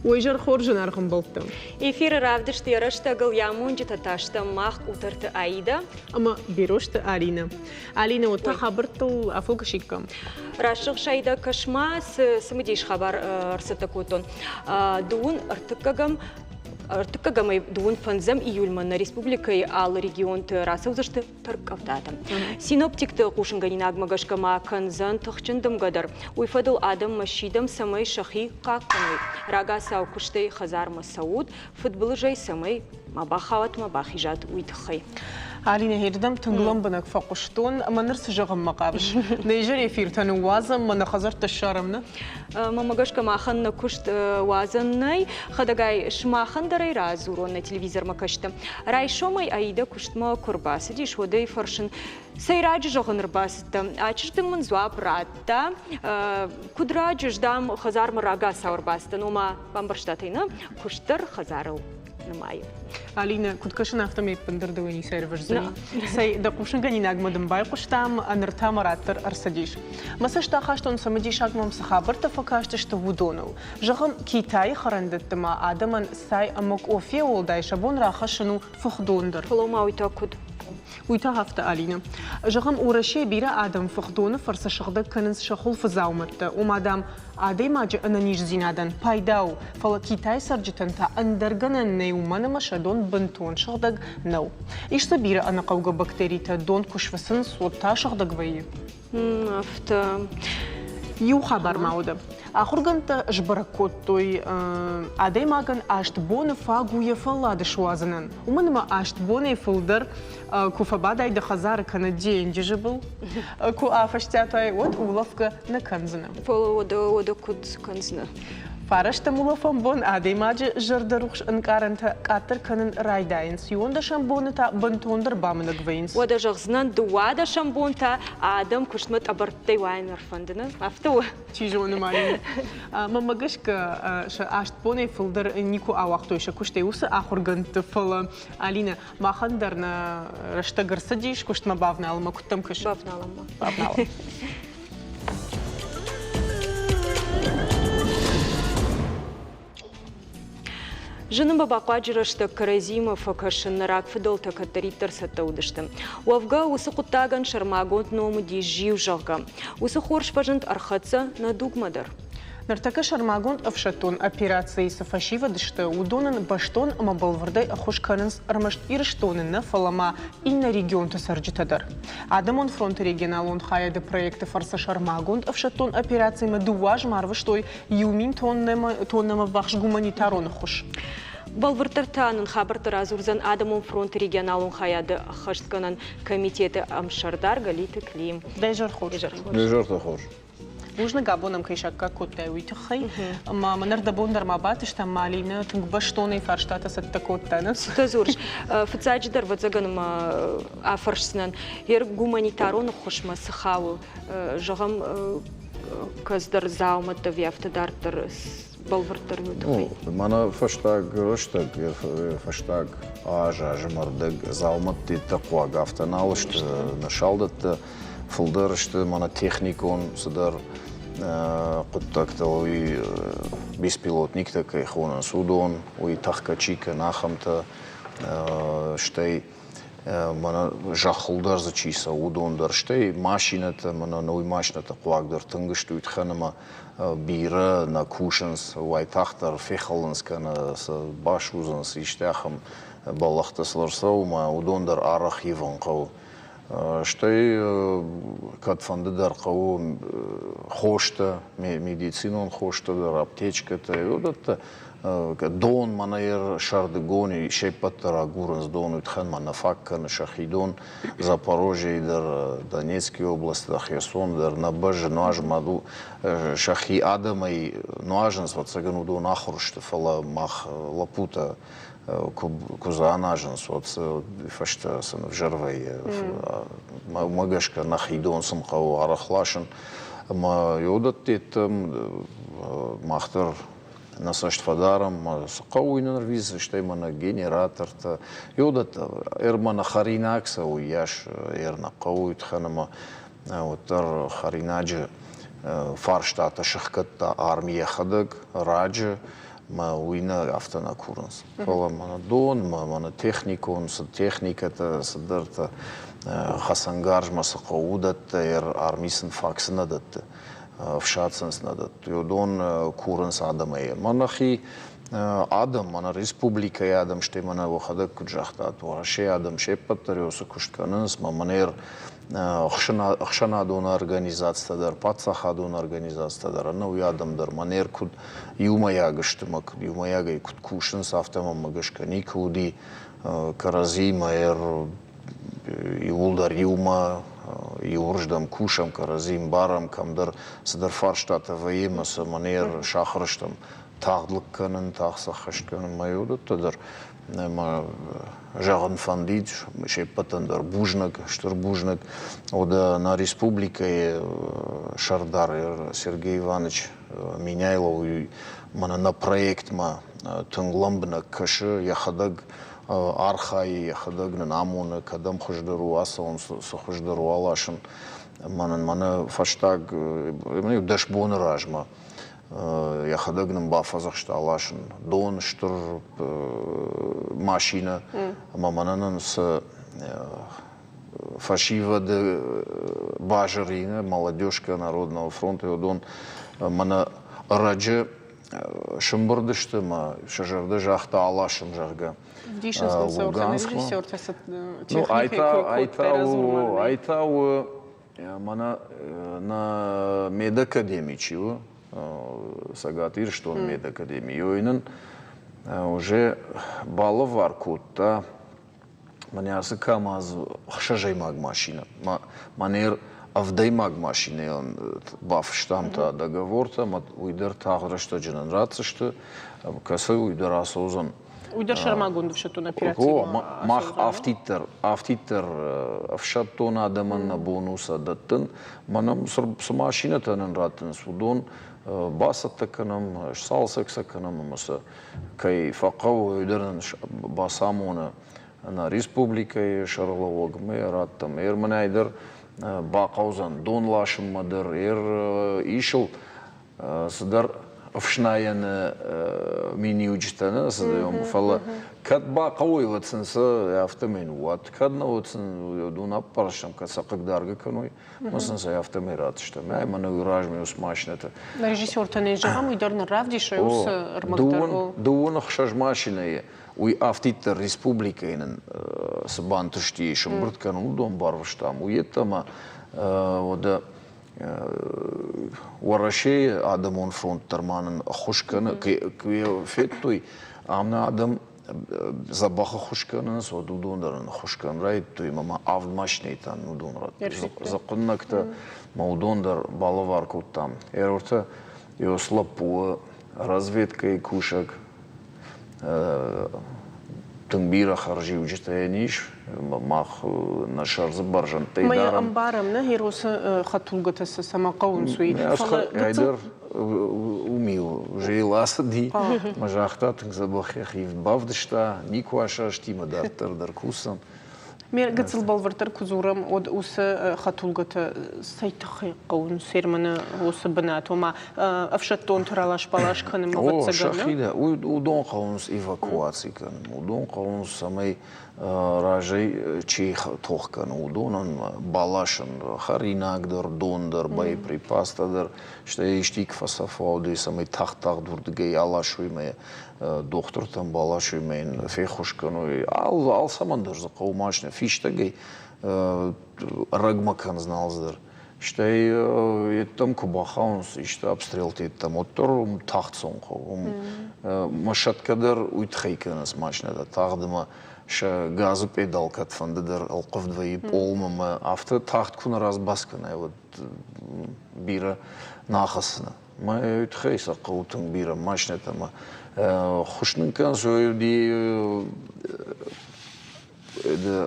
ويجر خورجنا رقم بلطم إفير رافدش تيرشتغل يامون جتتاشتا ماخ وترت عيدا أما بيروشت علينا وتا خبرتو أفوق شيكم راشق شايدا كشما سمديش خبر رستكوتون دون ارتكاغамай дуун фанзам июльмана республикай ал регион расаузашты таркавтатам. Синоптикты кушынганин агмагашкама канзан тахчындым гадар. Уйфадыл адам машидам самай шахи какканой. Рага саукуштай хазар масауд, футбол жай самай мабахават мабахижат уйтхай. علينا هيردم تنقلم بنك فقشتون أما نرس جغم مقابش نيجري فير تنوازم من خزرت الشارمنا ما مجاش كما خن كشت وازناي خدعاي شما خندري رازورون на телевизор макашта راي شوماي أيدا كشت ما كرباس ديش ودي فرشن سيراج جغن رباستا أشرت من زواب راتا كدراج جدام خزار مراجع سور باستا نوما بامبرشتاتينا كشتر خزارو نماي علينا كنت كشنا أفتمي بندردويني سيرفر زي سي دقوشن كني نجمدم باي قشتام أنرتا مراتر أرسديش مسش تاخشتون سمديش أجمم سخابر تفكاشتش تودونو جغم كيتاي خرندت ما آدمن ساي أمك أوفي ولدايش بون راخشنو فخدوندر فلو ما ويتاكد ويتا هفت علينا جغم ورشي بيرا آدم فخدون فرصة شغدك كنز شخول فزاومت ومادام عادي ما جاءنا نيج زينادن بايداو فلا كيتاي سرجتن تا اندرغن نيومن مشدون بنتون شغدك نو ايش سبيرا انا قوغا بكتيري تا دون كشفسن صوتا شغدك وي افتا يو خبر معودة آخر جنت جبركوتوي عادي ما كان عشت بون فاقو يفلا دشوازنن ومن ما عشت بون يفلدر كوفا بعد عيد خزار كندي انجيجبل كو آفشتاتاي ود أولفك نكنزنا فلو ودا كود كنزنا فارشت مولفم بون عادي ما جردروخش انكارنت كاتر كنن رايداينس يوندا شامبون تا بنتوندر بامنك وينس ودا جغزنان دوادا شامبون تا آدم كشمت أبرتي واين رفندنا أفتو تيجون مالين ما مجشك عشت بوني فلدر نيكو أوقتوش كشتي وس آخر جنت فل علينا ما خندرنا رشتجر سديش كشت ما بافنا لما كنتم كش بافنا لما Жынымба бақуаджырышты Каразимов кашын рак фидолта катаритер сатаудышты. Уавга усы құттаган шармагонт ному ди жив жағға. Усы хорш пажынт архатса на дугмадар. نرتكى شرماغون أفشتون أبيراتسي سفاشيفا دشتا ودونن باشتون أما بالوردي أخوش كارنس أرمشت إرشتونن فلما إن ريجيون تسرجت در. عدمون فرونت ريجينالون خايا دي برويكت فرصة شرماغون أفشتون أبيراتسي مدواج مارفشتوي يومين تونما بخش гуманитарон خوش. Балвыртартанын хабарты разурзан Адамон фронт регионалун хаяды хаштканан комитеты Амшардар Галиты Клим. Дайжар хош. Дайжар хош. Нужно габонам кайшакка котай уйтхай, ама манар дабондар мабатиш там малина тунгбаштоны фарштата саттакоттанас. Тазурш, фцадждар вадзаганам афаршснан, ер гуманитарон хошма сахау, жагам каздар заумата вяфтадартар балвартар уйтхай. Мана фаштаг рыштаг, фаштаг ажа жмардыг заумат тақуа гафтаналышт нашалдат фулдырышты мана техникон сыдар құттактал уй беспилотник такай хонан судон уй тахкачика нахамта штай мана жахылдар зачиса удондар штай машината мана новый машината қуагдар тынгышты уйтханама бира на кушанс уай тахтар фехалынскана баш узанс иштяхам балахтасларсау ма удондар арах иван қау Штай катфанды дар қау хошта, медицинон хошта дар аптечката. Йодат дон манайер шардыгони шепаттар агуранс дон утхан манафакка на шахидон Запорожье дар Донецкой области дар Херсон дар набаж нуаж маду шахи адамай нуажанс вацаган удон ахрушта фала мах лапута кузанажен вот фашта сан в жарвей магашка нахидон сам қау арахлашын ма йодат тетам махтар насашт фадарам қау инер виз штай мана генераторта йодат эрмана харинакса уяш эрна қау итханама вот харинаджи фарштата шахкатта армия хадак раджи ма уйна автона курнс. Фала мана дон, мана техникон, с техниката, сдърта хасангарж маса қаудат, армисен факсна дат, вшатсенс надат. Йодон курнс адамая. Манахи адам, мана республика адам, ще мана вахада куджахта, това ше адам, ше патариоса куштканынс, манер Ахшанадон организациядар, пацахадон организациядар, ана уядамдар, манер куд юмаягыштымак, юмаягай куд кушын сафтамам магышкани куди карази маер иулдар юма, иурждам кушам каразим барам камдар садар фарштата ваемаса манер шахрыштам тағдылыққанын, тақсақышқанын майодаттадар. Ма жағын фандид, шеппатандар бужнак, штыр бужнак. Ода на республика Шардар Сергей Иванович Миняйлов мана на проект ма тыңламбына кышы яхадаг архай яхадаг намуны кадам хуждару аса он сухуждару алашын мана фаштаг дашбоны ражма. Я ходогнем бафазахшта алашын дон штыр машина мамананын с фашива де бажарина молодежка народного фронта дон мана раджы шымбырдышты ма шажарды жақта алашын жағга айтау мана на медакадемичиво Сагатир, что он медакадемию, уже баллов варкута, манясы камаз, хшажай маг машина, манер авдай маг машина, он баф штамта договор-то, уйдер тагра, что дженерация, что косой уйдер осозан. Уйдер шармагун в шатун операции. Мах автитер в шатун адаман на бонуса даттын, манам с машината нанратын судон, басатта канам, салсекса канам, маса кай фақау уйдерн басамона на республика шарловог мэраттам, манайдер бақаузан дон лашым мадыр, ишыл садар вшнаяны мини учтаны садаем фала кад бақауй ватсынса автомен уат кадна ватсын дунап парашам каса қыгдарга каной масынса автомен ратыштам мана уражме ус машината режиссер танежам уйдерн равдише ус армактар дуон хшаж машиная уй автитер республикаинен сабантышти шымбырт кану дон барвштам уеттама ода Уарашей Адамон фронт Тарманен Хушкана кве феттуй амна Адам забаха Хушкана со дудондарен Хушкан райт туй мама авмашнейтан нудонрат законнакта маудондар балавар куттам эрорта йослапу разведка и кушак Тыңбира харжи уҗитәниш мах на шарзы баржан тайдарам. Мая амбарам на хиросы хатулгатасы сама каун суи. Айдар умил жейласы ди. Мажахта тың забахи хив бавдышта никуаша штима дар кусан. Мер гыцыл балвартар кузурам од усы хатулгата сайтахи каун сермана усы бинат ома афшаттон туралаш балаш каным ватсагана. Шахида удон каунс эвакуации кан. Удон каунс самай ражей чех тохкан удонан балашын харинагдар дондар боеприпастадар что иштик фасафауды самай тахтаг дурдгей алашуйме доктор там балашуймен фехушкану ал самандар за каумашна фиштагей рагмакан зналздар Штай там кубахаунс, ишта обстрел там оттор тахтсон хом. Машаткадар уйтхайканас машинада тагдыма ша газы педал катфандадыр алқов двои полмама авто тахт куна разбаскана вот бира нахасна. Ма уйтхайса қаутын бира машинада ма хушнынкан зоюди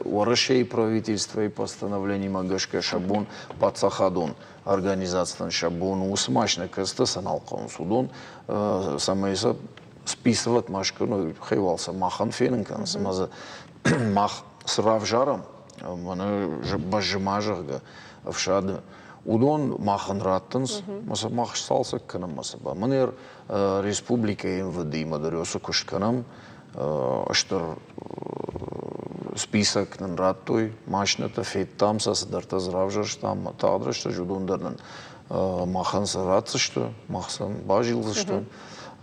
Уарашей правительства и постановление Магашка Шабун Пацахадон организация Шабун усмачно кастасан алкон судон самое списывать машка ну хевался махан фенкан самаза мах срав жаром мана бажмажага в шад Удон махан раттынс, маса мах салса канам маса ба. Манер республика МВД мадариоса кушканам, аштар список нан раттой, машната феттам са съдърта здравжарщам, тадраща жудундарнан махан са ратсащо, махсан бажил защо.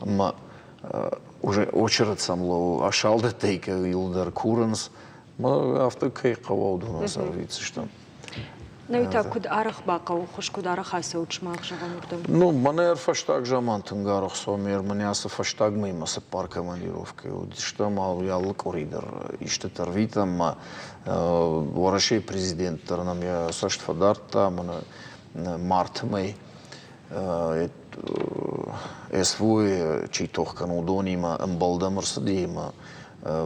Ама уже очерът съм ло, ашал да тейка илдар куранс, ма авта кай қавал дуна са рицащо. Ну и так, куд арах бакау, хуш куд арах аса учмах жаван урдам. Ну, манер фаштаг жаман тунгарах сомер, маняса фаштаг ма има са пар командировки. Что мал ял коридор, иште тървита, ма вараше президент търнам я също фадарта, ма на март май свой читох канудони има амбалда мърсади има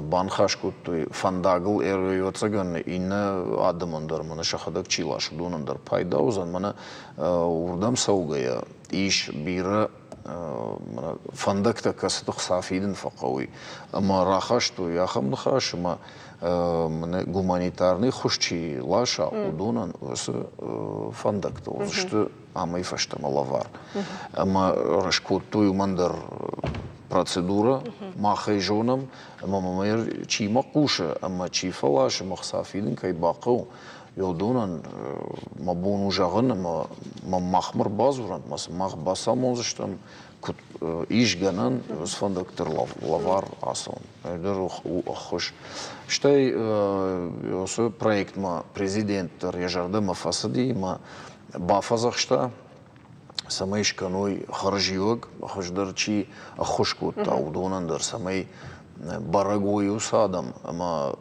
банхашкуттой фандагл эройоцаган инна адамандар мана шахадак чилаш донандар пайдаузан мана урдам саугая иш бира мана фандакта касатох сафидин фақауи ама рахашто яхам нахаш ама мана гуманитарный хушчи лаша удонан осы фандакта озышты ама и фаштама лавар ама рашкуттой мандар процедура, маха и жонам, ама мамер чи макуша, ама чи фалаш, ама хсафидин кай бақау. Йодунан мабун ужаган, ама махмар базуран, мас мах басамон заштам, кут ишганан, сфандактер лавар асон. Эдер хош. Штай осы проект ма президент режарда ма фасади, ма бафазахшта, самый шканой харжиог, хождарчи ахошку таудонандар, самый барагой усадам, ама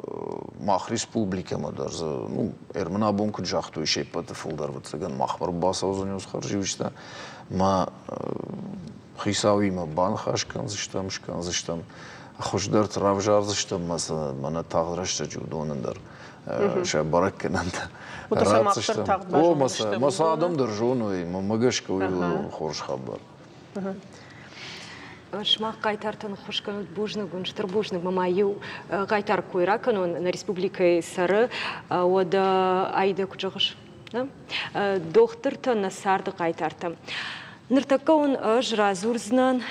мах республика мадар, ну эрмана бонку джахту еще патефулдар вот цаган махмар баса узанюс харживичта, ма хисави ма банхашкан зиштам, хождар травжар зиштам, мана тагдрашта джудонандар. Ша бараккананда. О, маса адам держону, мамагашка уйду хорш хабар. Шмах гайтартан хушканут бужнагун, штарбужнаг мамаю гайтар койраканун на республика Сары, ода айда кучагыш. Дохтырта насарды гайтарта. Ныртакаун жразурзнан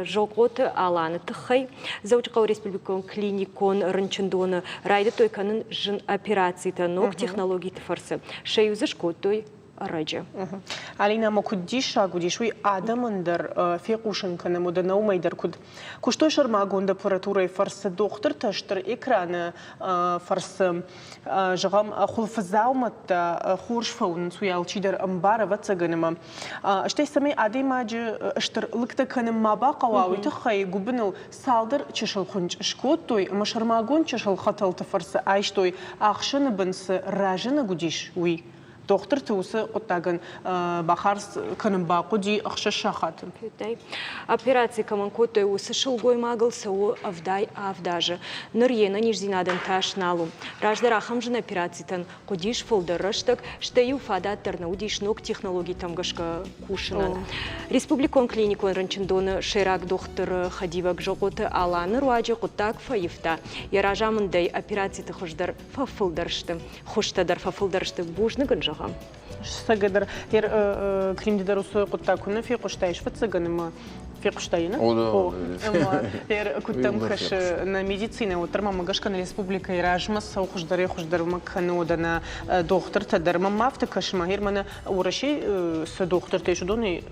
жоғоты аланы тұқай. Заучқау республикон клиникон рынчындоны райды тойканын жын операцията ног технологии фарсы. Шеюзыш той раджа. Алина макудиша гудишуй адамандар фекушын каны мудана умайдар куд. Куштой шармагон аппаратурой фарсы доктор таштыр экраны фарсы жагам хулфазауматта хуршфаун суялчидар амбара вацаганыма. Штай самай адемаджы штыр лыкта каны маба кавауи тахай губыныл салдыр чешыл хунч шкоттой машармагон чешыл хаталты фарсы айштой ахшыны бынсы ражыны гудиш уй. Доктор тусы оттаган бахарс каным бақуди ақша шахатын. Операция каманкотой усы шылгой магыл сау авдажы. Нырьена нижзинадан таш налу. Раждар ахамжын операциятан кодиш фолдырыштық, штаю фадаттарна удиш ног технологий тамгашка кушынан. Республикон клиникон рынчындоны шерак доктор хадивак жоғоты аланы руаджы құттак фаифта. Яражамындай операцияты хождар фафылдырышты. Хоштадар фафылдырышты бужныгын жағам. Сагадыр климдидар усой құттакуны фи құштайш фатсаганыма фи құштайына? О, да. Күттам қаш на медицина отырма мағашқан республика иражмас сау құждары маққаны одана доктор тадарма мафты қашыма ерманы ураши са доктор тейшудоны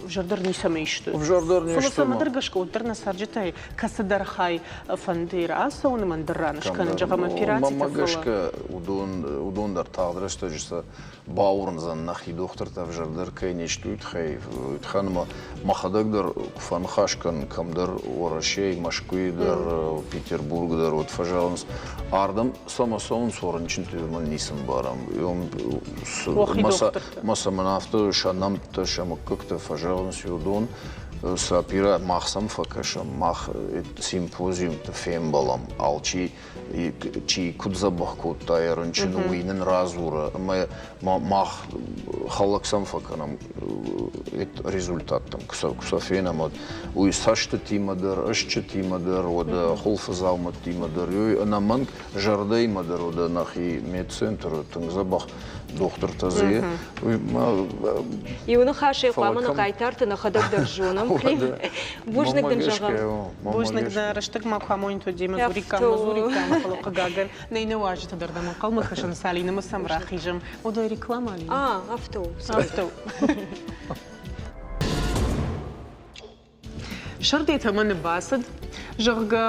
в жардар не самейшты. В жардар не что. Сама дорогашка ударна сарджитай касадархай фандира асауны мандаранышка наджагам операция. Мамагашка удондар тағдырышты жүсі бауырынзан нахи доқтырта в жардар кай нешті үйтхай үйтханыма махадагдар фанхашкан камдар орашей машкуидар Петербургдар вот фажалынс ардам сама соун сорынчын түйірмін нисім барам. Маса манафты шанамты шамыккыкты фажалынс юдон سابيرا مخصم فكشم مخ سيمبوزيوم تفهم بالام алчи чи кудзабах код тайрынчын уйнын разура ма мах халаксам факанам результаттам кусафенам от уй сашты тимадыр ашчы тимадыр ода холфазалмат тимадыр юй анаман жардей мадыр ода нахи медцентр тыңзабах доктор тазы и уны хаши қаманы қайтарты на ходок держуном клим бужник дынжагам бужник да раштык ма камон то дима зурикам خلق جاجن نينا واجد تقدر ده من قلم خشن سالينا مسام راخيجم وده ريكلام عليه أفتو شرطي تمن باسد جرجا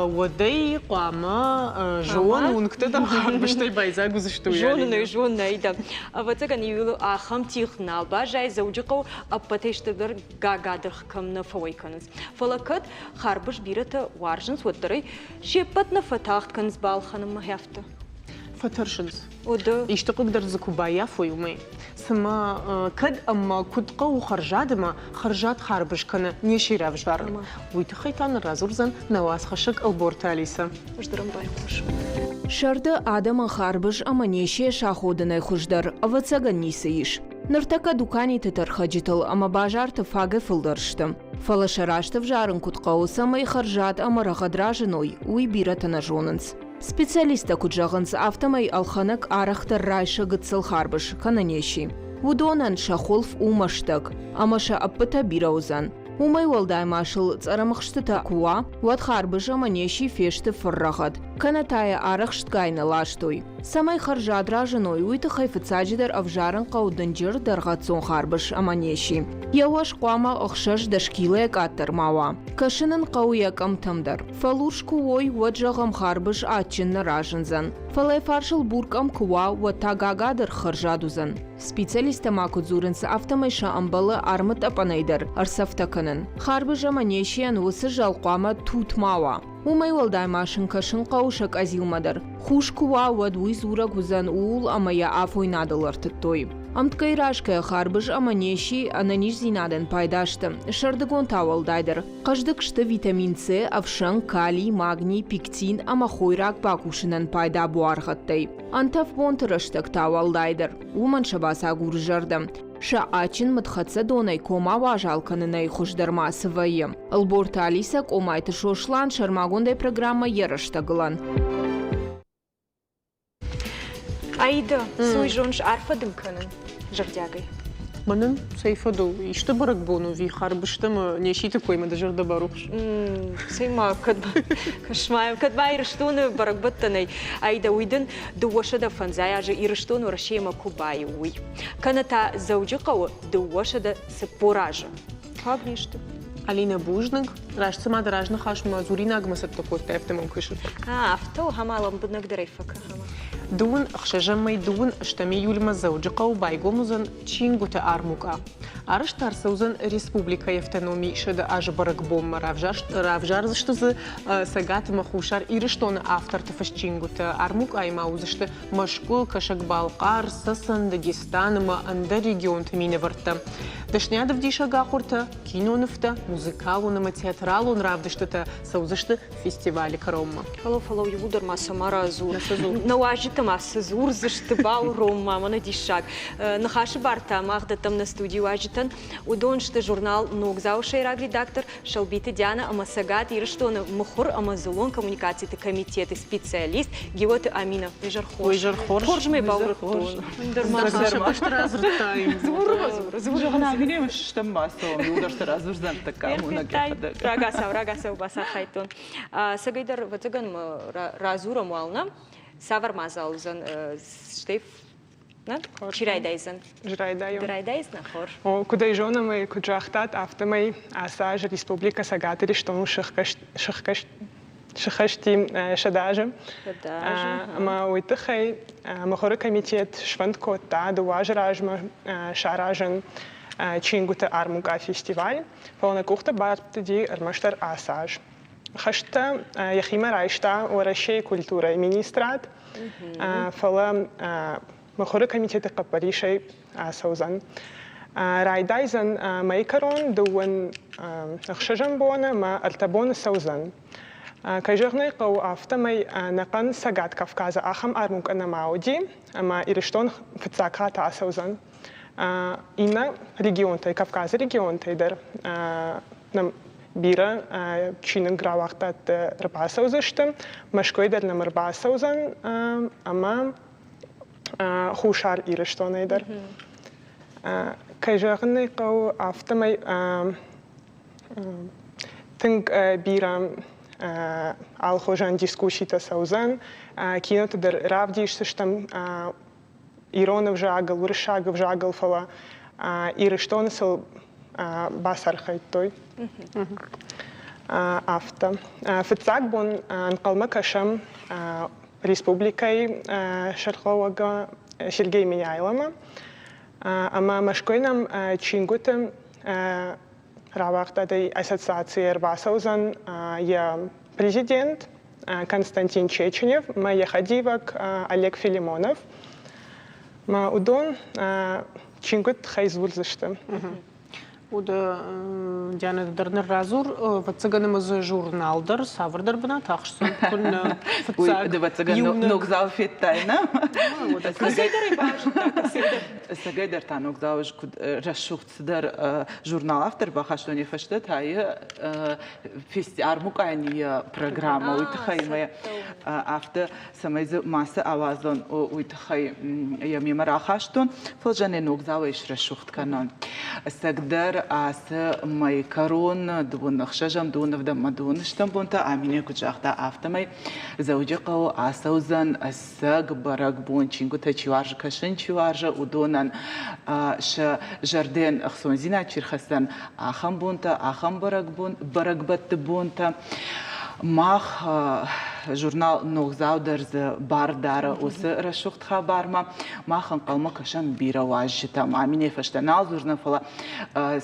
ودي قامة جون ونكتدر خار بشتي بايزا جوزشتو يعني جون نايدا أفتكر نيولو آخم تيخنا باجاي زوجقو أبتيش تقدر جاجادر كم نفوي كنز فلكت خاربش بيرته وارجنس ودري شيبتنا فتحت كنز بالخنم مهفته فترشنز وده يشتقق در زكوبايا في يومي سما كد أما كد قو خرجات ما خرجات خاربش كنا نيشي رافجار ويتخيتان الرازورزن نواس خشك البورتاليسا مش درم بايخوش شرد آدم خاربش أما نيشي شاخودنا خشدر أفتساقن نيسيش نرتكا دوكاني تترخجتل أما باجار تفاقه فلدرشتم فلاشراشتف جارن كد قو سما خرجات أما رغدراجنوي ويبيرتنا جوننس Специалиста куджаганс автомай алханак арахтар райша гыцыл харбыш кананеши. Удонан шахолф умаштак, амаша аппыта бираузан. Умай валдай машыл царамахштыта куа, ват харбыш аманеши фешты фыррахат. Канатая арахшт гайна лаштой. Самай харжа дражаной уйты хайфыцаджидар авжаран қауданджыр дарғатсон харбыш аманеши. Яваш қуама оқшаш дашкилек аттырмауа. Кашынын қауяк амтамдар. Фалуршку ой ваджағам харбыш атчынны ражынзан. Фалай фаршыл буркам куа ватагагадыр харжадузан. Специалиста макудзурынсы автомайша амбалы армыт апанайдар арсафтаканын. Харбыш аманешиян усы жалқуама тутмауа. Умай валдай машин кашын қаушак азилмадар. Хуш куа вадуй зура гузан уул амая афойнадылар тытой. Амткайрашкая харбыш аманеши ананиш зинаден пайдашты. Шардыгон тавалдайдар. Каждыкшты витамин С, авшан, калий, магний, пектин амахойрак бакушынын пайда буархаттай. Антав бонтырыштык тавалдайдар. Уман шабаса гуржарды. Ша ачин мытхатса донай кома важалканынай хушдарма сывайым. Алборта алисак омайты шошлан шармагондай программа ярыштагылан. Аида, суй жонш арфадым кынын, жырдягай. منن سيفدو يشتبرك بونو في خربشتم نيشيت كويما دجر دباروخش سيما كشمايم كدبا يرشتون برك بطني ايدا ويدن دوشه دا فنزايا جا يرشتون ورشيما كوباي وي كانتا زوجي قو دوشه دا سبوراج هاغنيشتو Алина Бужник, раш сама дражна хаш мазурина гмасат такой тефтем кышет. авту хамалам بدنك دريفك دون خشجمي دون اشتمي يولما زوجقة وبايقومزن تشينغوتا أرموكا. أرش تارسوزن ريسبوبليكا يفتنومي شد أجبرك بوم رافجار زشتز ساقات مخوشار إيرشتون أفتر تفش تشينغوتا أرموكا أيما وزشت مشكول كشك بالقار سسن داغستان ما أندا ريجيون تميني ورتا. دشنيادة вдиша гахурта, кино нефта, музыкалу на театралу нравдыштыта, саузышты фестивали каромма. Фало юдер ма самара азур. Наважита ма сазур зашты бау ромма мана дишак. Нахаши барта махда там на студии важитан. Удоншты журнал ногзаушай раг редактор Шалбиты Диана Амасагат ирштона мухур Амазулон коммуникации комитеты специалист Геоты Амина Вежархор. Хоржмей бау. Видим, что массово, удар что разуждан такая, рагасав басар хайтон. Сагайдар ватаган разура мална, савар мазалзан штеф, на? Чирайдайзан. Чирайдайзна хор. О, куда и жена мы куджахтат автомой, асаж республика Сагатери, что мы шахашти шадажем. Ма уйтахай, махора комитет шванткота, дуажражма шаражен. Чингута Армуга фестиваль, полна кухта бартди армаштар асаж. Хашта яхима райшта урашей культура и министрат, фала махора комитета капаришей асаузан. رايدايزن مايكرون دون اخشجن بونا ما ارتبون سوزن كجغني قو افتمي نقن سقات كافكاز اخم ارمك انا معودي اما إرشتون فتساكات عسوزن إنا ريجيون تاي كافكاز ريجيون تاي در نم بيرا تشينن غرا وقتات 400 مشكوي در نم 400 اما خوشار إرشتون ايدر كجغني قو افتمي تنك بيرا алхожан дискусита саузан киното дер равдиш сштам иронов жагал вршагов жагал фала ирештон сел басар хайтой афта фцак бон анқалма кашам республикай шарховага Сергей Миняйлама ама машкойнам чингутам Равахтадай ассоциации Рбасаузан я президент Константин Чеченев, моя ходивок Олег Филимонов, ма удон чингут хайзвурзышты. Уда Диана Дернер Разур вацаганымыз журналдар савырдар бына тахшсын күн фцаг. Да вацаган ногзал феттайна. Сагайдар та ногзал расшухтсдар журнал автор бахаштони фаштат хай армукайни программа уйтхаймая автор самайз масса авазон уйтхай я мемарахаштон фолжане ногзал иш расшухт канон. Сагдар асы майкарон дун хшажам дун вдам дун штамбунта амине кучахта автомай заудиқау асаузан асаг барак бун чингу тачиварж кашин чиваржа удонан ш жарден ахсонзина чирхасан ахам бунта ахам барак бун баракбат бунта мах журнал ногзаудерз бардара усы расшухт хабарма махан қалма кашан бира важжитам амине фаштанал журнал фала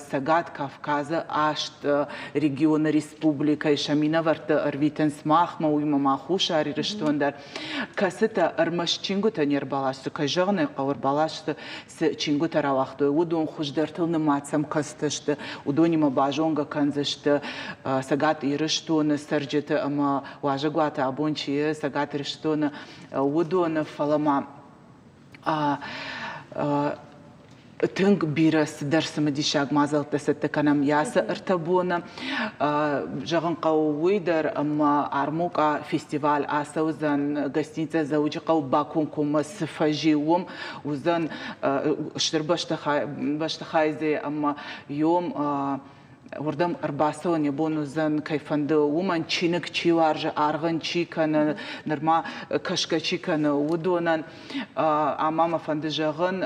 сагат Кавказа ашт региона республика шамина варта арвитен смахма уйма махуша арирештондар касета армаш чингута нербалашты кажагны қауыр балашты с чингута равахты удон хуждартылны мацам кастышты удонима бажонга канзышты сагат ирештоны сарджеты ама важагуата абончи сагат ирештоны удоны фалама Тынг бирас дәрсімі дешаг мазалты сәтті канам ясы ыртабуына. Жағын қауыйдар армука фестиваль асаузан гостиница заучи қау бакун кумы сыфажиум. Узан штыр баштахайзе йом Урдам арбасони бонузан кайфанды уман чиник чиваржа арган чикана норма кашка чикана удонан амама фанды жагын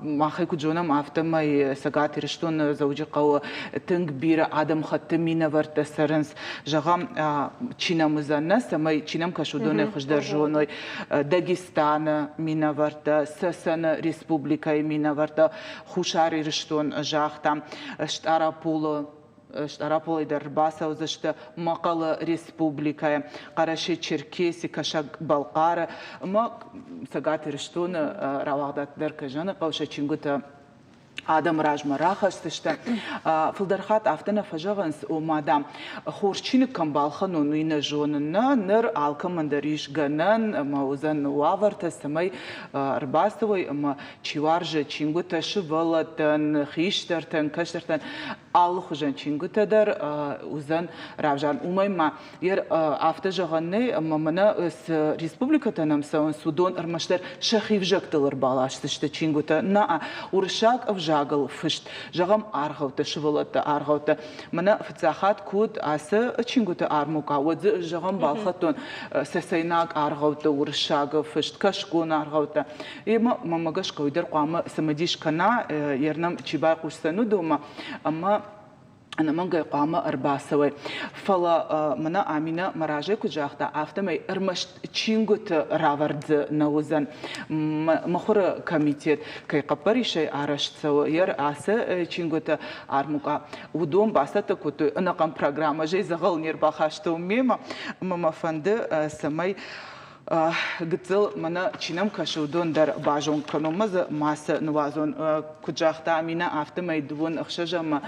махай куджонам автомай сагат ирештон заужи қау тынг бира адам хатты мина варта саранс жагам чинамызанна самай чинам кашудоны хуждар жоной Дагестана мина варта Сасана республика мина варта хушар ирештон жахтам штарапуло Штараполайдар Басаузышты Мақалы республика, Қараши Черкеси, Кашак Балқары, Сагат Ирештоны Равагдатдар Кажаны, Қауша Чингута Адам Ражмарахастышты. Фылдархат автына фажағынс о мадам Хорчины камбалхану нуйна жонына ныр алкамандар ишганан маузан уаварта самай Арбасовой чиваржа Чингута шывалатан, хиштартан, каштартан алхужан Чингутадар узан равжан умайма. Ер авто жағанны мамана с республикатанам саун Судон армаштар шахивжактылыр балаштышты Чингута. На уршак авжагал фышт. Жағам арғауты, шывалатты арғауты. Мана фцахат куд асы Чингута армука. Вадзы жағам балхатон сасайнаг арғауты, уршаг фышт, кашкун арғауты. Ема мамагаш кауидар қуамы самадишкана ернам чибай қушсану дома. Ама أنا منجي قامة أرباسوي فلا منا أمينة مراجع كجاختا أفتمي أرمشت تشينغوت راورد نوزن مخور كميتيت كي قبري شيء عرشت سو ير أسا تشينغوت أرموكا ودوم باسات كتو أنا قام برنامج جاي زغل نير بخاشتو ميما ماما فند سمي قتل منا چینم کشودن در باجون کنم از ماس نوازون کجاختا مینا افت میدون اخشجم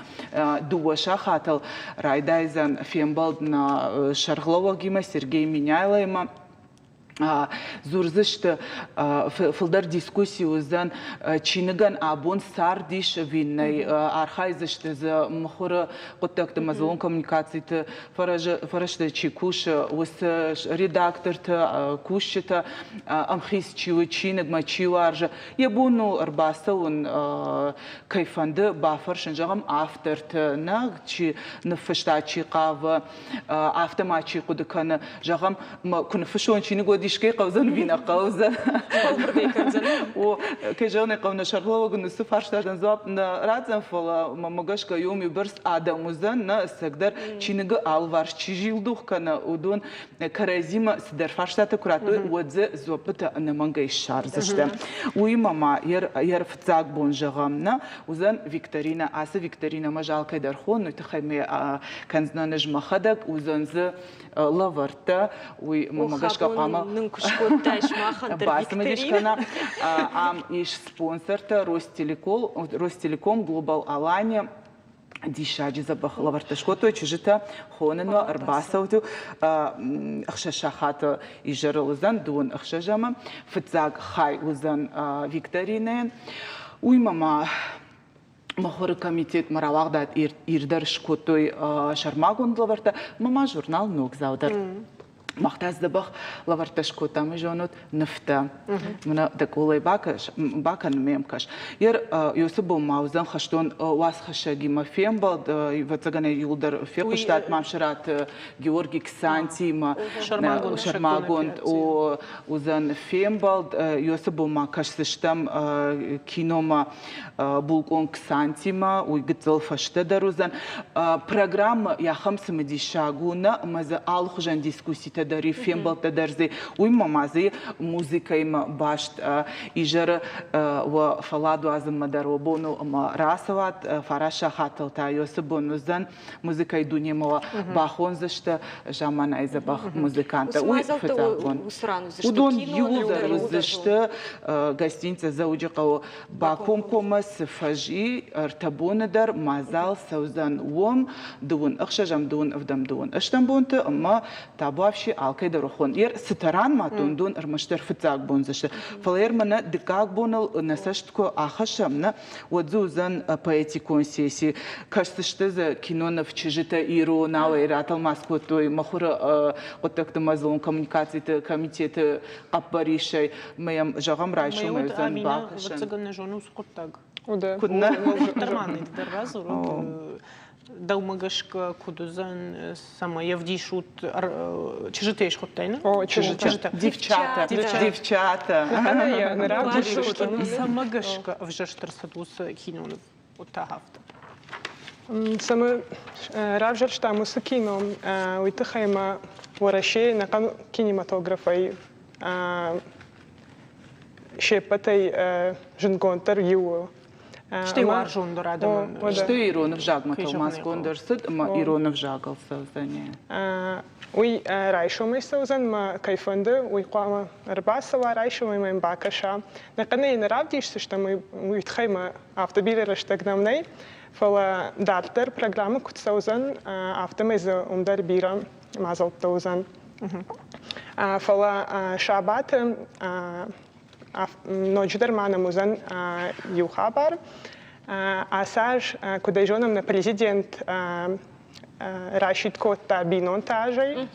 دوشا خاطر رایدایزن فیمبالد نا شرغلوا گیما سرگی مینایلایما زورزشت فلدر دискуссиозан чиниган абон сардиш винней архайзышт за мхора قطعت مزون коммуникацият فرشت چیکوش وس редакторт کوشت امخیس چیو چینگ ما چیوارج یبونو ارباسون کیفند بافرشن جام آفترت نه چی نفشتا چی قاو آفت ما چی قد کن جام ما کنفشون چینگ ودیشکی قوزن بینا قوزن و کجانی قونا شغله و گنسو فرشتن زاب رازن فلا مگاش کیومی برس آدموزن نه سگدر چینگ آلوارش چیجیلدوخ کنه ودون کرازیم سدر فرشته کراتوی ودز زوبت نمانگای شارزشته وی ماما یر فتزاق بونجام نه وزن ویکتورینا آسه ویکتورینا مجال که در خون نتخمی کنزنا نجم خدک وزن ز لورتا وی مگاش کاما Вікторина. Ам іш спонсорта Ростелеком Глобал Алания дишаджи забах лаварташкото чужита хонено арбасауту ахшашахата ижерлузан дун ахшажама фцаг хай узан Викторина. Уй мама Махор комитет маравагдат ирдар шкотой шармагун лаварта мама журнал ног заудар مختاز دبخ لورتش کوتا میجونت نفته من دکولای باکن میمکش یر یوسف بو ماوزن خشتون واس خشگی مفیم باد وتگن یولدر فیقشتات مامشرات گیورگی کسانتی ما شرماگوند و وزن فیم باد یوسف بو ما کشتم کینو ما بولکون کسانتی ما و گتل فشته دروزن پروگرام یا خمس مدیشاگونا مز آل خجن دیسکوسی داری فیلم بالت درزی وی مامازی موسیقی ما باشت ایجر و فلادو ازم مدار و بونو ما راسوات فراشا خاطر تا یوسف بونوزن موسیقی دنیا ما باخون زشت جامان ایز باخ موسیقانت وی فتاون ودون یوزر زشت گاستینت زوجی قو باکوم کومس فجی ارتبون در مازال سوزن وم دون اخشجم دون افدم دون اشتم بونت اما تابوافشي алкай дарохон ер ситаран матун дун армаштер фицак бонзаште фалер мана дикак бонал насаштко ахашамна одзузан поэтикон сеси кастыште за кинона в чижита иро науэ ратал маскотой махура отакта мазлон коммуникациите комитеты апбаришай маям жагам райшу мезан бакшан вацаган жону скоттаг кудна дарманы дарразу Даумагашка кудузан сама явдишут чижитеш хоттайна? О, чижита. Дівчата. Я не радішу. Самагашка вже штарсадус кінон оттагафта. Саме равжер штамус кіном уйтахайма ورشي نقم كينематографай شيبتاي جنكونتر يو Штей варжун дорадам. Штей Иронов жагматал маскондерсыд, ма Иронов жагал создание. Уй райшумай соузан ма кайфонды, уй қуама рбасова райшумай маем бакаша. Наканай наравдишься, что мы уйтхайма автобилерыштаг намней, фала дартер программа кут соузан автомайза умдар бирам мазал тоузан. Фала шабаты ночдер манамузан юхабар, асаж куда жонам на президент Рашид Котта бинонтажей,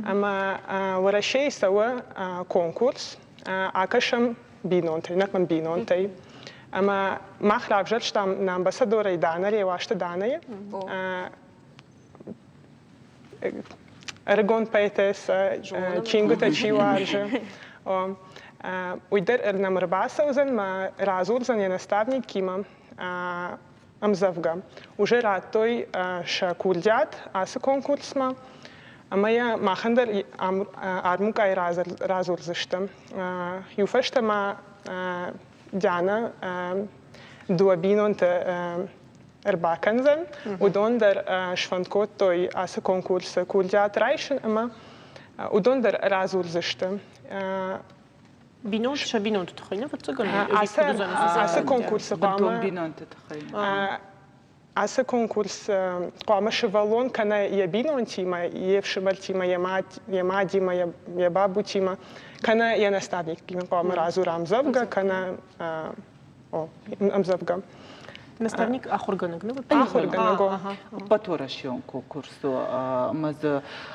ама ворашей сава конкурс, акашам бинонтай, накман бинонтай, ама махравжат штам на амбассадора и данари, вашта данари, Регон пейтес, чингута чиваржа. Уйдер нам рбасаузан, ма разурзан я наставник кима амзавга. Уже рад той шакурдят аса конкурсма, моя махандер армукай разурзаштам. Юфашта ма Диана дуабинонта Erbakanzen und der Schwankot toi asa Konkurs Kurdiat reichen immer und der Rasulziste بینوت شا بینوت تخینه و تگان عسى كونكورس بدهم قامة بينون تتخيل عسى كونكورس قامة شفالون كان يبينون تيما يفشمل تيما يما ديما يبابو تيما كان ينستعبيك قامة رازو رامزبغا كان أمزبغا наставник ахурганыг ну Ахурганыг. Паторашион конкурсу маз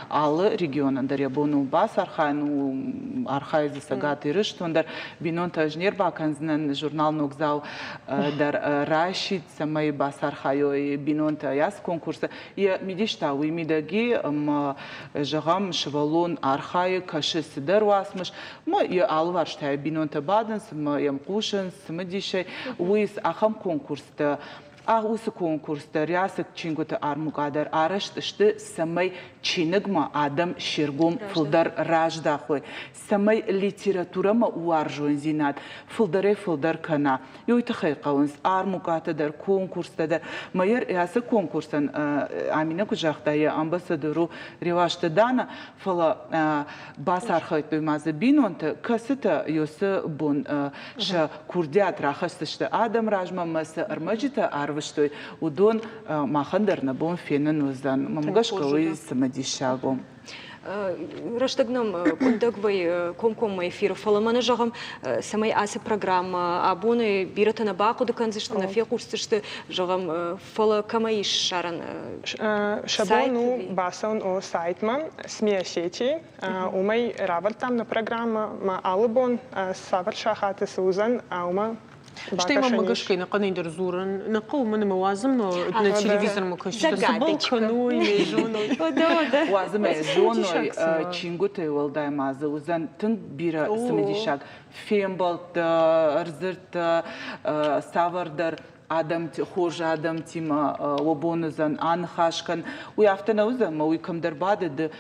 алы регионандар ябону бас архайну архайзы сагаты рыштундар бинон тажнер баканзнан журнал ногзау дар рашид самай бас архайой бинон таяс конкурса я мидишта уй мидаги жагам швалон архай каши сидер васмыш ма я алварштай бинон табадын сма ям кушен смадишай уйс ахам конкурста Ağusu konkursta riyaset çingota armuqadar araştıştı samay çinigma adam şirgum fıldar rajdaxoy samay literatura ma uarjon zinat fıldar kana yoyta xayqawns armuqata dar konkursta dar mayer yasa konkursan amina kujaqtaya ambasadoru rivashta dana fala basar xayt bimazı binonta kasita yosa bun şa kurdiat raxastıştı adam rajma masa armajita что удон махандер на бом фенен уздан мамгашкалы самадишагом Раштагнам кондагвай комком эфир фаламана жагам самай асы программа абоны бирата на баку доканзышты на фе курсышты жагам фала камаиш шаран шабону басаун о сайтма смея сети умай работам на программа ма албон саваршахаты сузан аума Что имам магашки на канейдер зуран на кол мен мавазм на телевизор макаш забыл кану и жоной вазм жоной чингуте волдай мазы узан тын бира самедишак фембалт арзырт савардар адам хожа адам тима обонузан анхашкан уй автана узан уй камдар бады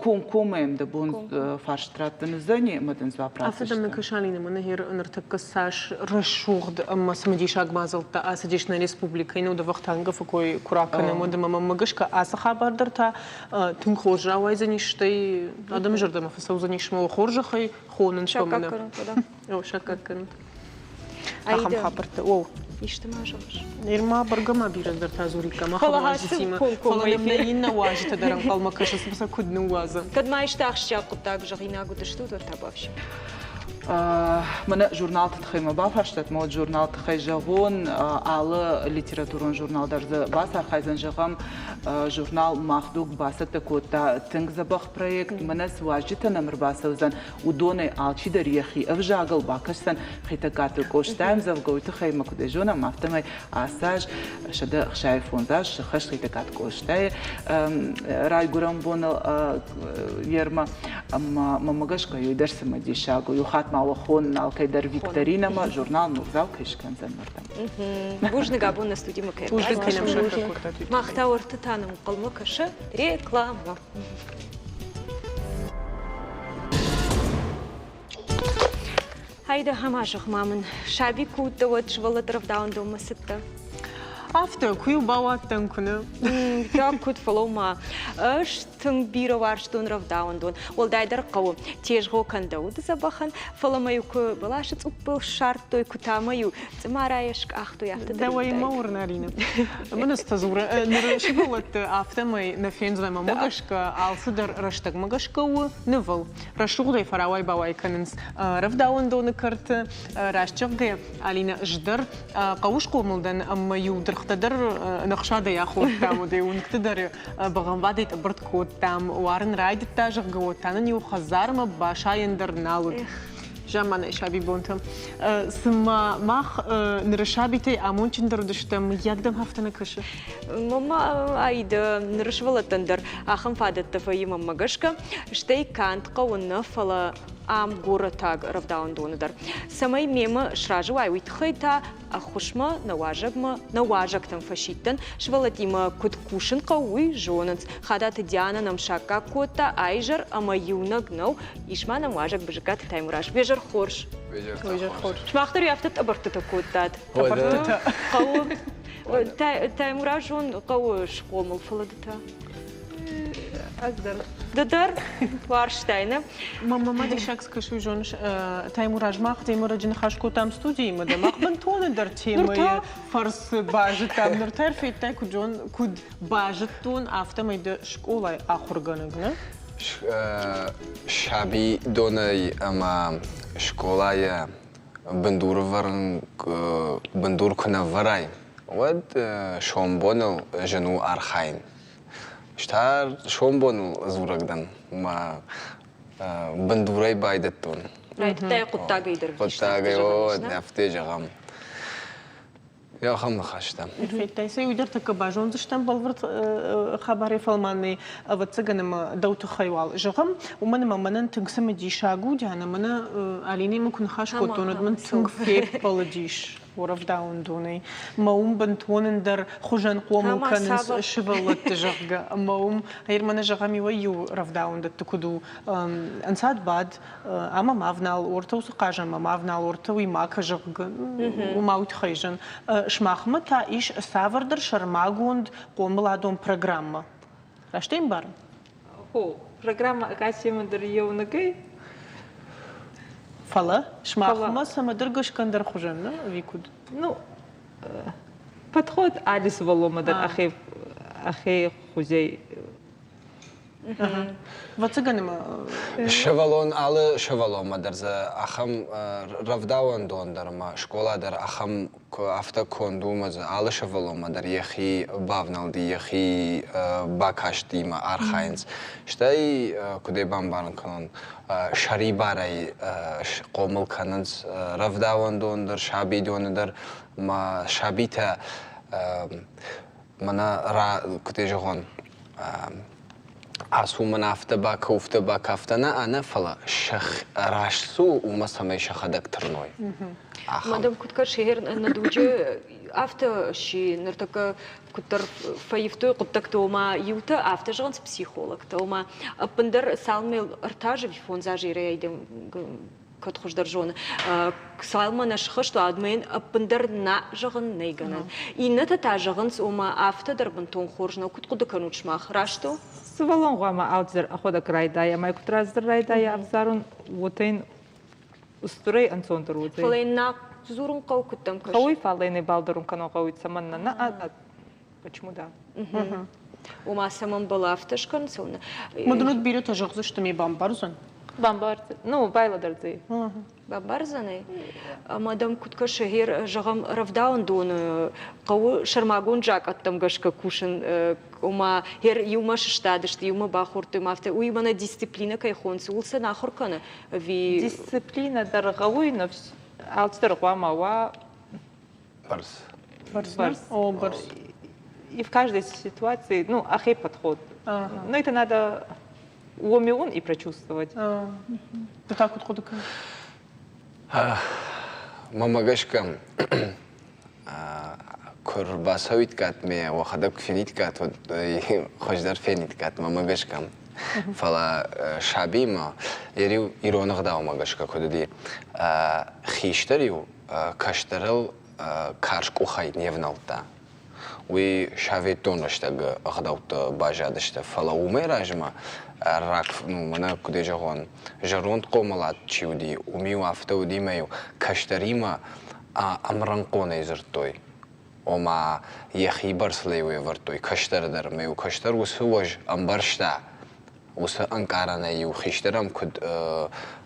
Ком-комем да бон фарштраттын зоне мадын звапрат. Афадам на кашалине мы нахер нартакасаш расшурд amma самадишаг мазалта асадишна республика ину да вахтанга факой куракана мадам магашка аса хабардар та тун хожа вайзаништай адам жардам фасаузанишма хоржахай хонын шамана. О шакакан. Ахам хабарта. О İşte maşallah. Irma bargama birazdır tazurika ma xalazima xalamna wajta daram qalma kaşası basa kudnu waza Kad ma iştahşya qutaq jagina gudishtu da tabavshi. Мана журнал тхайма бафаштат мод журнал тхай жагон алы литературон журналдар бас архайзан жагам журнал махдук басата кота тинг забах проект мана сважита намр басаузан удоне алчи дар яхи авжагал бакашсан хитакат коштайм завгой тхайма кудежона мафтамай асаж шада шайфонзаш хаш хитакат коштай рай гурам бонал ерма мамагашка юдерса мадишаго юхат Малохон, Алкайдар Викторина, журнал Нурзал, Кишкан Занмартам. Бужны габун на студии Макер. Махтауэр Татаном Калмакаша, реклама. Хайда хамашах мамын, шаби кутта вот швалатрав даун дома сытта. After kuyu bawattan kuna. Так кут фолома. Штын бира варштун равдаун. Ол дайдар қау. Тежго кандауд забахан. Фоломаю ку балашыц уппыл шартой кутамаю. Цмараешк ахту яхты. Давай маурна Алина. Мен стазура. Шибалат автомай на фензлема магашка алсыдар раштаг магашка у невал. Рашугдай фаравай бавай канынс. Равдаун доны карты. Рашчагдай Алина ждар. Қауш қомылдан аммаю дырхтадар нақшада яхот там удай унктадар багамвады табрт кот там варн райд тажг готанын ю хазарма башаендар налуд жамана шаби бонтам сма мах нршабите амончиндар душтам ягдам хафтана кышы мама айда нршвалатандар ахам фадат тафаима магашка штей кант қауынна фала ам горатаг равдаун дондар самай мема шражвай уитхайта ахушма наважактам фашиттан швалатима куткушин қауи жонанц хадат диана намшака кота айжар амаюнаг нау ишма наважак бжикат таймураш вежар хорш шмахтар яфтат абартата котат абартата қау таймураш он қау шқомыл фаладата аздар ددر وارشتاينه ماما دي شاكس كشو جونش تايمور اجماق تايمور جن خاشكو تام ستودي مده مقبن تون در تيم فرس باجت تام نر تعرفي تاكو جون كود باجتون افتا ميد شكولا اخر غنغنا شعبي دوني اما شكولايا بندور ورن بندور كنا وراي ود شومبونل جنو ارخاين شتار شومبونل زورقدن ما بندوري بايدتون رايت تاي قطاقي يدر قطاقي ود نفتي جغم يا خم خشتم في تايسي ودرت كباجون زشتم بالورت خبري فلماني ابتسغنم دوتو خيوال جغم ومن من تنقسم دي شاغو ديانا من عليني ممكن خاشكو تون من تنقفي بولديش ورف داون دوني موم بنتون در خجن قوم كنس شبلت جغ موم هير من جغمي ويو رف داون دتكدو انساد بعد اما مافنال ورتو سقاجن مافنال ورتو ماك جغ وماوت خيجن شماخمه تا ايش سافردر شرماغوند قوملادون программа раштейн бар هو программа акасима дарьевнагай фала шмаخمه самадыр гышкандар хужанна викуд ну подход алис воломадар ахи хузей вацыганема شوالون على شوالون مدرسة أخم رفداون دون درما شكولا در أخم كأفتا كوندو مز على شوالون مدر يخي بافنال دي يخي باكاش دي ما أرخاينز شتاي كده بامبارن كنون شريباري قومل كننز رفداون دون در شابي دون در ما شابيتا منا را كده جهون عصو منافته با کوفته با کافتنا أنا فلا شخ راشسو وما سمي شخ دكتور نوي. مادام كنت شهر ندوجي أفتا شي نرتك كتر فيفتو قطك توما يوتا أفتا جانس بسيخولك توما أبندر سالمي ارتاج في فون زاجيري يدم كتخش درجون سالما نشخش تو أدمين أبندر نا جغن نيجنا إنتا تاجغنس وما أفتا دربنتون خورجنا كنت قد كانوش ماخ راشتو سوالون غاما أوتزر أخذك رايدايا ما يكون رازر رايدايا أفزارون وتين أسطوري أنتون دروزي فلينا زورون قو كتم كش قوي فاليني بالدرون كانوا قوي تسمنا نا почему да وما سمن بلافتش كان سونا مدنوت بيرو تجغزش تمي بامبارزون بامبارد ну байла درزي بامبارزني مادام كنت شهير جغم رفداون دون قو شرماغون جاك اتم гашка кушен وما هير يوما شتادشت يوما باخورت مافته ويمنا дисциплина кайхон сулса нахоркана ви дисциплина даргауй нفس алстер гвамава برس. о барс и в каждой ситуации ну ахей подход но это надо умен и прочувствовать да так вот кудыка ماما قشكم كرباسويت كات مي وخدك فينيت كات خجدر فينيت كات ماما قشكم فلا شعبي ما يرون غداو ما قشكا كودي خيشتريو كشترل كارشكو خاي نيفنالتا وي شافيتون اشتاق غداوت باجادشتا فلا وميراجما راك ну мана куде жагон жаронт комалат чиуди умиу афтау димаю каштарима амранконе изертой ома яхи барслеуе вартой каштардар меу каштар усуж амбаршта уса анкарана ю хиштарам куд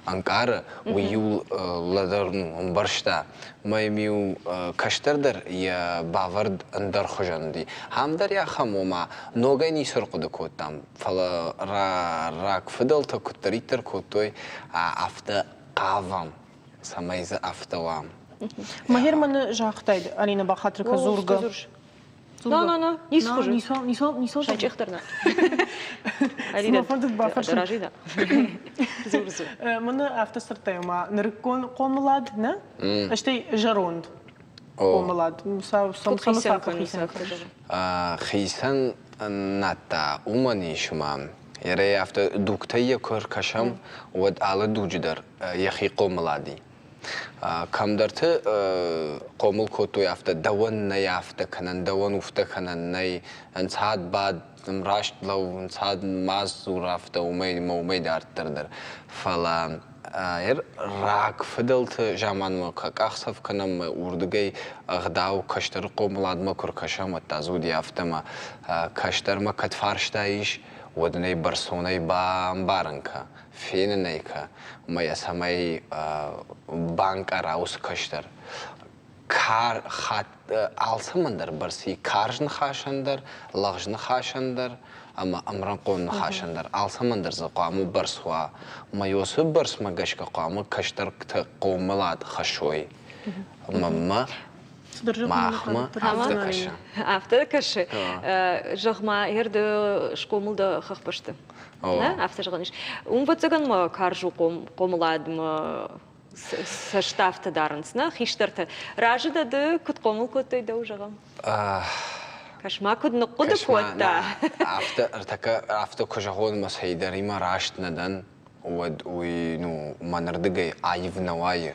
анкара ую ладарну амбаршта маймиу каштардар я бавард андар хожанди хамдар я хамома ногайни сырқуды коттам фала рак фидалта куттаритер коттой афта қавам самайза афтавам ماهر من جاختايد علينا بخاطرك زورغا لا не схоже не شايف اخترنا المفروض تبافرش دراجيدا زور من افتسرتي ما نركون قوملاد نا اشتي جاروند قوملاد سم خيسان ناتا أماني شما يري أفter دوكتايا كركشام ود على دوجدر يخي قوملادي Камдартı qomul kotu yafta dawan na yafta kanan dawan ufta kanan nay ansad bad mrash law ansad maz urafta umay dartırdır falan rak fıdıltı zaman mı kakaqsaf kanam mı urdigay ağdav kaştarı qomul adma kur kaşam tazud yafta ma kaştar ma katfarşta iş ودني برسوني بارنكا فين نيكا ما يسمي بانك راوس كشتر كار خات alsamander برسي كارجن خاشندر لغجن خاشندر اما امرن قون خاشندر alsamander زقامو برسوا ما يوسف برس ما گشك قامو كشتر قوملاد خشوي ماما Махма, автокаша. Автокаша. Жағма ерді шкомылды қақпышты. Авто жағаныш. Умбатсаган ма каржу қомылады ма саштафты дарынсына, хиштарты. Ражыда ды күт қомыл көттейді у жағам? Кашма күдіні құды көтті. Авто көжағон ма сайдарыма раштынадан ну манардыгай айвнавайы.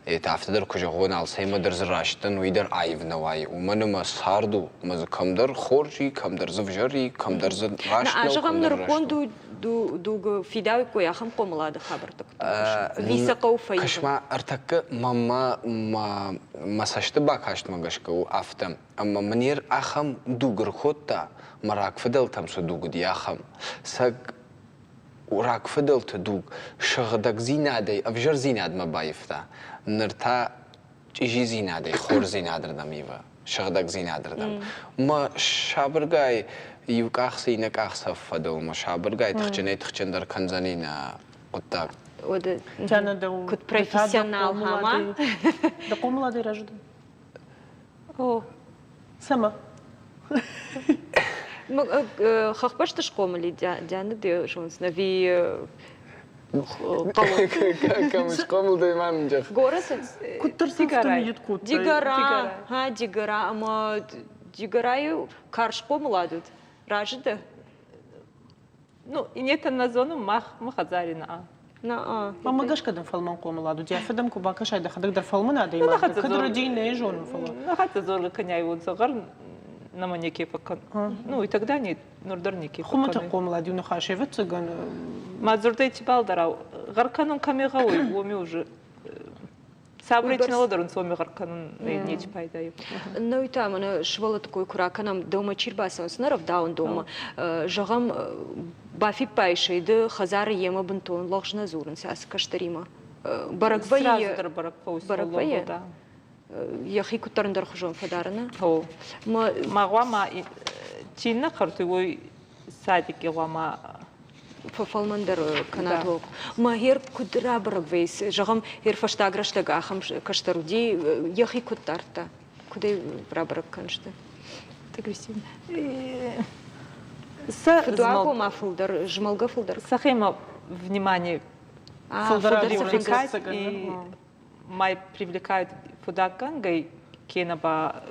Это автодар кожагон алсайма дырзырашты, ну идар айвнавайы. Уманыма сарду, мазы камдар хоржи, камдар завжари, камдар зырашты. Ажығам нұрқон дуғы фидау көяқым қомылады қабырды күтті. Виса қауфай. Кашма артакы мама масашты бақашты мағашқа у автом. Amma манер ахам дугыр хотта, марак фидал тамсу дугы дияхам. Саг وراك فضلت دوق شغدك زينادي أفجر زيناد ما بايفتا نرتا إجي زينادي خور زيناد ردم إيوه شغدك زيناد ردم ما شابرغاي يوك أخسي نك أخسف فدو ما شابرغاي تخجني تخجندر كنزانينا قدك كنت профессионал هما دقوم الله دي رجل أوه سما خخبشت شقوملي ديانا دي شونس نبي كمش قومل دايما نجح город كنت ترسل ديغارا ها ديغارا اما ديغараю карш قومладут ражда ну и нет на зону махазарина на ما جاش كده فلمان قوم الله دو فدم كوبا كاش هيدا خدك در فلمان هذا ما كدر دين يجون فلان حتى زول كان يعود صغر на манеке пока ну и тогда нет нурдарники خمت قوم الله دي نخاشفه цыган мазурдайти балдара гарканун камегауй оми уже сабречнала дорун соми гарканун не пайдаю ну и там она швала такой кураканам дома чирбасан снаров даун дома жагам бафи пайшейды хазары ема бунтон ложна зурын сас каштарима баракбай баракбай яхи кутарындар хужон фадарына о магвама чинна картуй садик явама فالمندر كناتو ما هير كدرا برغويس جغم هير فشتاغرش لغاخم كشترودي يخي كتارتا كدي برابر كنشتا تغريسين فدواكو ما фулдар жмалга фулдар сахема внимание фулдар привлекать и май привлекают фудагангай кенаба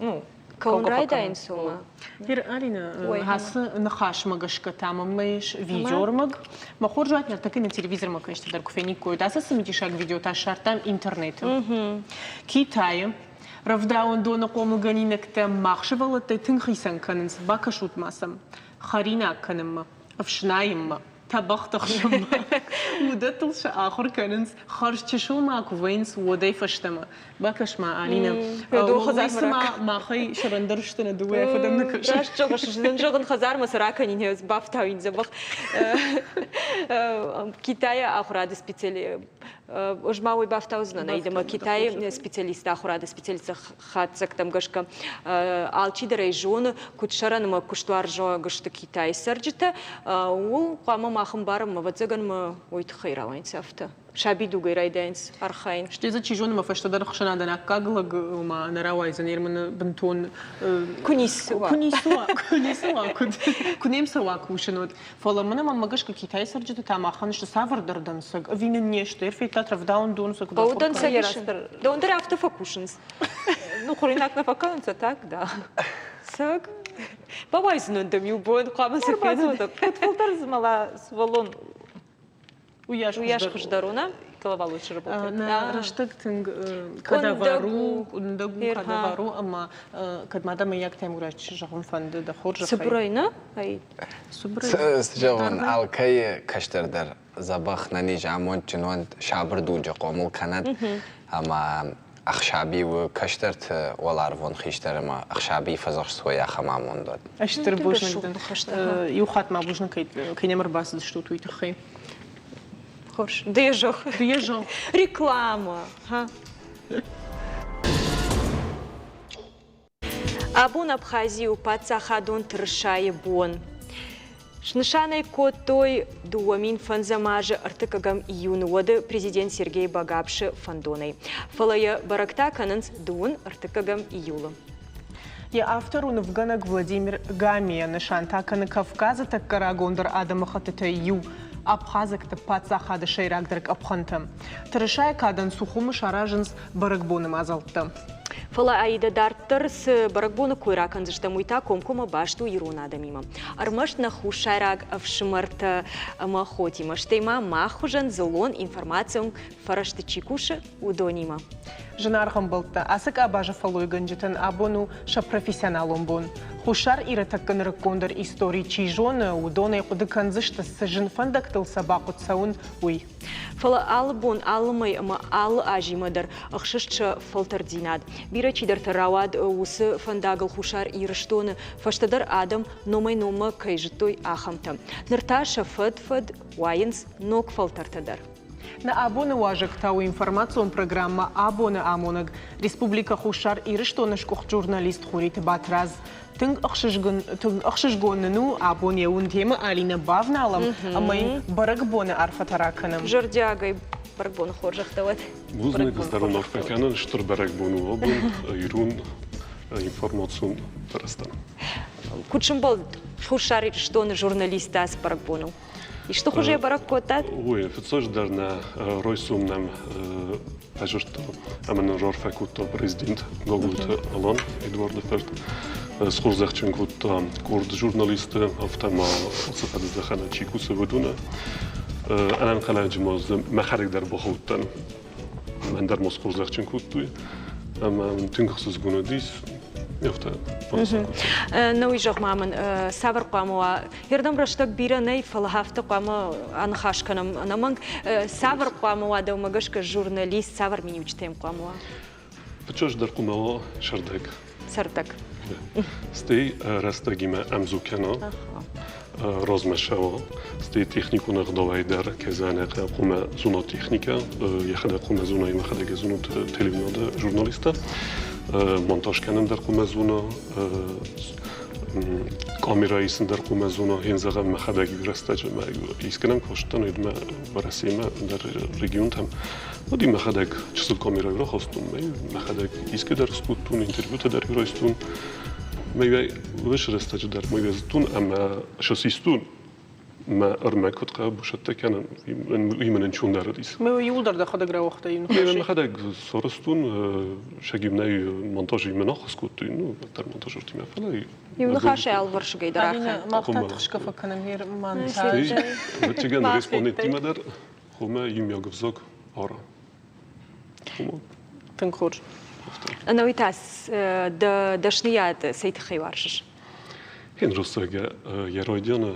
ну كونرايدا إنسوما. هير أرينا هاس نخاش مغش كتام مايش فيديو مغ ما خرجت نرتكن التلفزيون ما كنش تقدر كفيني كود أساس سميتي شاك فيديو تاشرتام إنترنت. كيتاي رفداون دون قوم غنينك تام مخشفل تنخيسن كننس باكشوت ماسم خارينا كنم أفشنايم طبخت خشم ودتلش آخر كننس خارج تشو ماكو وينس ودي فشتما باكش ما علينا دو خزار ما خي شرندرشتنا دوية فدمنك راش جوغش جوغن خزار مسراكني نيز بافتاوين زبخ كيتايا آخر سبيциали ожмауи бафтаузна наидема Китай специалист ахурада специалист хатсак там гашка алчидерей жон кутшаран ма куштвар жо гашта Китай сарджита ул қама махым барым ма вацаган ма ойт хайравайн сафта шабиду гайрайденс архайн что за чижон ма фашта дар хшана дана каглаг ма наравай занерман бентон кунисуа кунем сава кушенот фаламана ма магашка Китай сарджита там ахан что савар дардан саг винен нешто эрфит равдаун донсак Баудан сагирастер. Дондер автофокушенс. Ну, хуринак на факанца, так, да. Саг. Бабайзнун да мюбон, қама сакену. Кот филтер змала свалон. Уяш хуждаруна. голова лучше работает. На раштык тынг кадавару, ундагу кадавару, ама кадмада мы як тем грач жагон фанды да хоржа. Сыбрайна? سجون الکی کشتر در زباخ ننیج امون چنون شابر دوجا قومل کند اما اخشابی و کشترت والارفون خیشتر ما اخشابی فزاش سویا خمامون داد. اشتر بوجنك يوخات ما بوجنك كي نمر باس شتو تويت خي. Хош. Дежох. Дежох. Реклама. Абун Абхазию пацахадун тршай бон. Шнышаной котой дуамин фанзамажа артыкагам июн воды президент Сергей Багапши фандоной. Фалая баракта кананс дуун артыкагам июла. Я автор Унвганак Владимир Гамия нышанта каны Кавказа так Карагондер Адама хатыта ю. Абхазак та пацахады шайрагдырк абхантым. Трышай кадан сухумы шаражынс баракбоным азалтты. Фала аида дартыр с баракбоны койракан зыштамуйта комкома башту иронада мимо. Армаш на хушайраг авшимарта махотима. Штейма махужан золон информациям фарашты чикуши удонима. Жынарғым болтты. Асык абажы фалой гынжытын абону ша профессионалом бон. Хушар иратакын рыккондыр истории чижоны удоны құды канзышты сыжын фандактыл сабақут саун уй. Фала албон алмай ама ал ажимадар ахшышчы фалтардинад. Бира чидар таравад усы фандагыл хушар ирыштоны фаштадар адам номай нома кайжытой ахамта. Нырташа фад уайынс ног фалтартадар. На абоны важык тау информацион программа абоны амоныг Республика Хушар ирыштонышкух журналист Хурит Батраз. Тынг ахшышгонныну абон яун тема Алина Бавналам, амай баракбоны арфатараканым. Жордягай баракбоны хоржахтават. Бузны доздаронов каканын штыр баракбону обын ирун информацион тарастан. Кучым был Хушар ирыштоны журналиста с баракбону. И что хуже бараккотат? Ой, офицер дарна ройсумнам ажурто аман рорфакутто президент Гогут Алан Эдуард Ферт схурзахчингут курд журналисты автома صفات الزخانة چیکوس بدونه الان خلاج موز مخارج در بخوتن من در مسخور زخچینگوت توی اما من تنگخصوص گونادیس يفتا نوي جوخ مامن سافر قاموا يردم رشتك بيرا ني فلهافت قاموا أنا خاش كنم أنا من سافر قاموا ده ومجش كجورناليست سافر مني وجتهم قاموا بتشوش در قموا شردك سرتك ستي رستگیم امزوکنا رازمشوا ستي تکنیکو نقدوای در کزانه قوم زونا تکنیکا یخدا قوم زونای مخدا زونو تلویزیون ژورنالیستا montaj کنم در قوم زونا کامیراییسن در قوم زونا هنزاق مخداگی برستاج ما ایسکنم کشتن ایدم برسیم در رژیون تام ودی مخداگ چسل کامیرایی را خواستم مخداگ ایسک در سکوتون اینترвью تا در ایرایستون میگه وش رستاج در میگزتون اما شاسیستون ما أرمك قطعة بوشتة كان يمن نشون دارديس. ما يولدر ده خدق روحته ينو. ما خدق صارستون شجيبناي منتاج يمن أخص كنت إنه تر منتاج ارتيما فلا. يمن خاش الورش جيد راح. ما قطعتش كفا كان مير منتاج. بتجان ريسبوندنتي ما در خما يمياق فزاق أرا. تنخور. أنا ويتاس دشنيات سيد خيوارش. هن رستاجا يرايديانا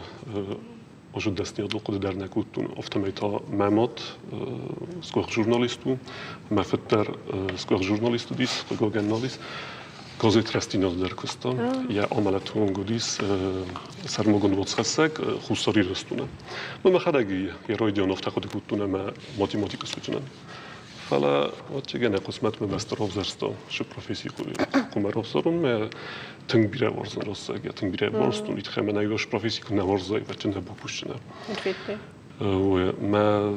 وجود دستني أطلق در نکوتون افتمیتا مامات سکوخ ژورنالیستو مفتر سکوخ ژورنالیستو دیس سکوخ جنالیست گازیت رستیناز در کستان یا عملتون گودیس سرمگون واتسخسک خوستاری رستونه ما خداگی یه رایدیان افتخاد کوتونه ما ماتیماتیک سوچنن فلا واتجا نقسمت ما مستر افزرستا شو پروفیسی خوری کمر افزارون ما تنگ بیره ورزن راست اگه تنگ بیره ورزتون ایت خیلی من ایوش پروفیسی کنه ورزای و چند بپوشنه و ما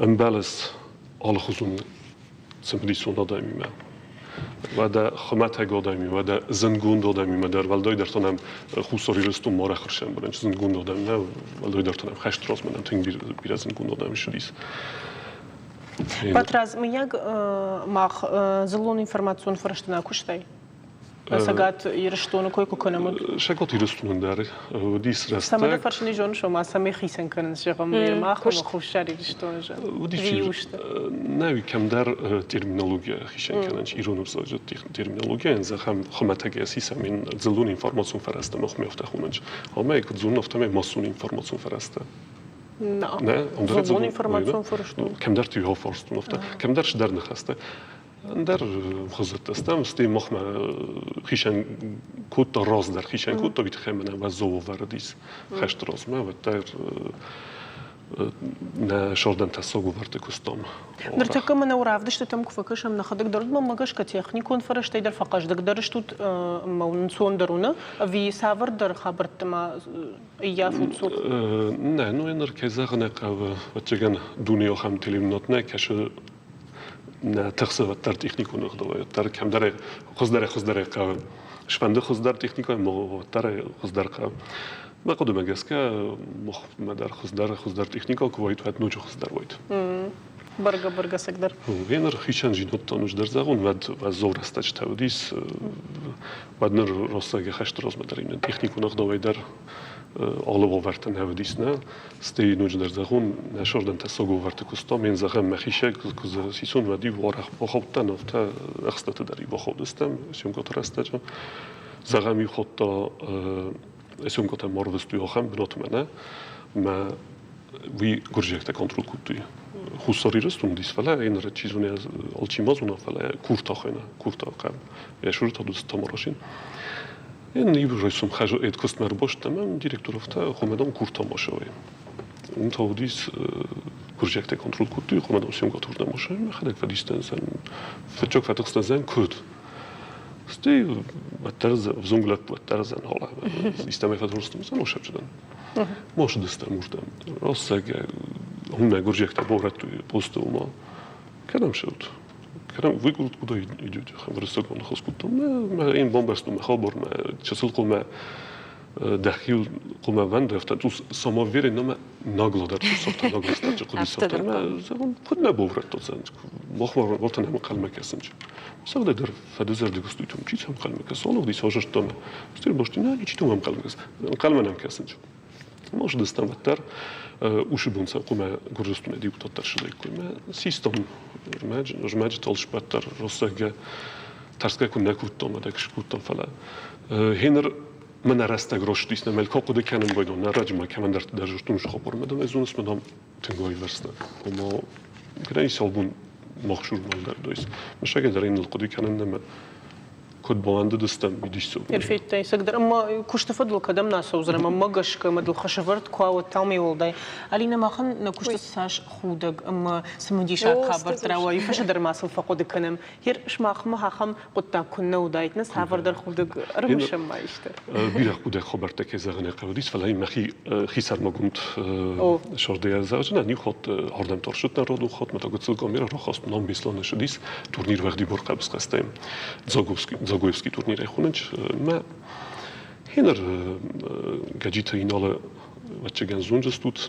امبالس آل خزون سمپلیسون دادمی ما و دا خمت هگا دادمی و دا زنگون دادمی ما در ولدای در تنم خوصاری رستون ماره خرشم برن چه زنگون دادم نه ولدای در تنم خشت راست منم تنگ بیره زنگون دادمی شدیس Батраз, мы як мах зелон информацион фраштана куштай? ساعات يرشتون كوي كونمود شكوت يرستون داري وديس سما رستك دفرشني جون شو ما سمي خيسن كنن شغم ما خو خوش شاري يرشتون جون وديش ناوي كم دار ترمينولوجيا خيشن كانش إيرون وساجت ترمينولوجيا إن زخم خمتك أساسا من زلون إنفورماسيون فرسته مخ مفتاحونش أما يكون زون نفتم ماسون إنفورماسيون فرسته نه زلون إنفورماسيون فرشتون كم دار تيها فرستون نفته كم دارش در نخسته در خزت استم ستی مخ خیشن کود راز در خیشن کود تا بیت خیمنه و زو وردیس خشت راز ما و در نه شردن تساقو ورد کستام. درتك من ورافدش تتم كفكش من خدك درد ما ماقش كتخنيكون فرش تيدر فقاش دك درش توت مونسون درونه في سافر در خبرت ما يافوت صوت. نه نو ينر كزاغنا قو وتجن دنيا خم تلمنات نه كش نه تخصه تر تکنیکون اخدای تر کم داره خود داره قو شپنده خود در تکنیکای ما تر خود در قو ما قدو مگس که مخ مدار خود در تکنیکا کوایت وقت نوچه خود در وایت برگا سقدر وینر خیشان جینوت تانوش در زغون و زور استش تودیس و نر راستگی خشت راز مدارین تکنیکون اخدای در آلو ورتن هودیس نه ستی نوج در زغون نشردن تساقو ورت کستام این زغم مخیشه که سیسون ودی وارخ بخوابتن نفته اخستت داری بخوابدستم سیم کتر استجا زغمی خود تا سیم کتر ماروستوی آخم بنات منه ما وی گرجکت کنترل کتوی خساری رستون دیس فله این را چیزونی از آلچیمازونا فله کورتا خینا کورتا قم یا شروط دوست تماراشین این نیبرایسم خجا اید کستمر باشتم من دیرکتور افته خمدام کورتا ماشوی اون تاودیس گرجکت کنترل کتوی خمدام سیم کتر نماشوی من خدک فدیستن زن فتجاک فتقستن زن کد ستی وترز زنگلت وترزن حالا استمای فترستم زن وشب شدن ماش دستم مردم راستگ هم گرجکت بورت توی پست اوما کدام شد کدام وی گفت کدای ایجاد خبر استقبال خاص کردم ما این بامبستم خبر ما چسل قلم دخیل قلم وند رفت تو ساماویر نام ناگل در تو ساخت ناگل است چه قدی ساخت ما زمان خود نبورت تو زن مخبر وقت نمی قلم کسنج ساده در فدزر دیگستویتم چی هم قلم کس حالا دی سازش تام استیر باشتی نه چی تو هم قلم کس قلم نم کسنج ماش دستم وتر وش بونسا قوم گرجستم دیوتا ترشلی کوم سیستم رمج تالش بتر راسته ترسکه کن نکوتام و دکش کوتام فلا هنر من راسته گروش دیس نمل که قد کنم باید نراج ما که من در جستمش خبر مدام از اونس مدام تنگای ورسته اما گرایی سالبون مخشور مال در دویس مشاگه در این القدی کنم نم كنت بواند دستم بديشتو. يرفيت تيسقدر أما كوش تفضل قدمنا سوزر ما مجش كمدل خشفرت كوا التامي والداي علينا ما خن نكوش تساش خودك أما سمديش خبر تراوي فش در ما سوف قد كنم هير إيش ما خم هخم قد تكون ودايت نس هفر در خودك رمش ما يشتر. بيرا خودك خبرت كذا غنى قوديس فلاي مخي خيسر ما قمت شردي زوجنا نيخوت هردم ترشت نراد وخوت متقدس الكاميرا رخاص نام بيسلان شديس تورنير وقتی برقه بس قستم زاگویفسکی تورنیر خونج ما هنر گجیت اینال وچه گنزونج استود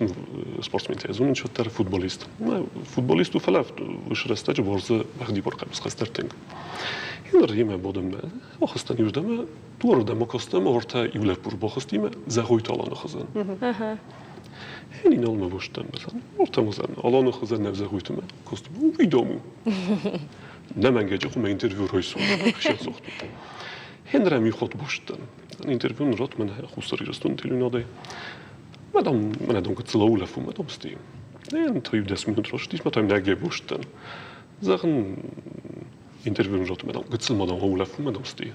سپورتسمن تازون شد تر فوتبالیست ما فوتبالیست و فلافت وش رستاج ورزه وقتی برقه بس قسترتنگ هنر یه بودم ما آخستانی وجدم دور دم کاستم ورتا یولف بر باخستیم زهویت آلان خزن هنی نال ما باشتم مثلا ورتا مزن آلان خزن نبزهویت ما کاستم ویدامو نمانگه خو من اینترویو رویسون خشن ساخت هنرم میخواد باشتن اینترویو نرات من خوستاری رستون تلویناده من ادام که تلاو لفو مدام استیم نه تایب 10 minut راشتیش ما تایم نگه باشتن زخن اینترویو نرات مدام گتسل مدام هاو لفو مدام استیم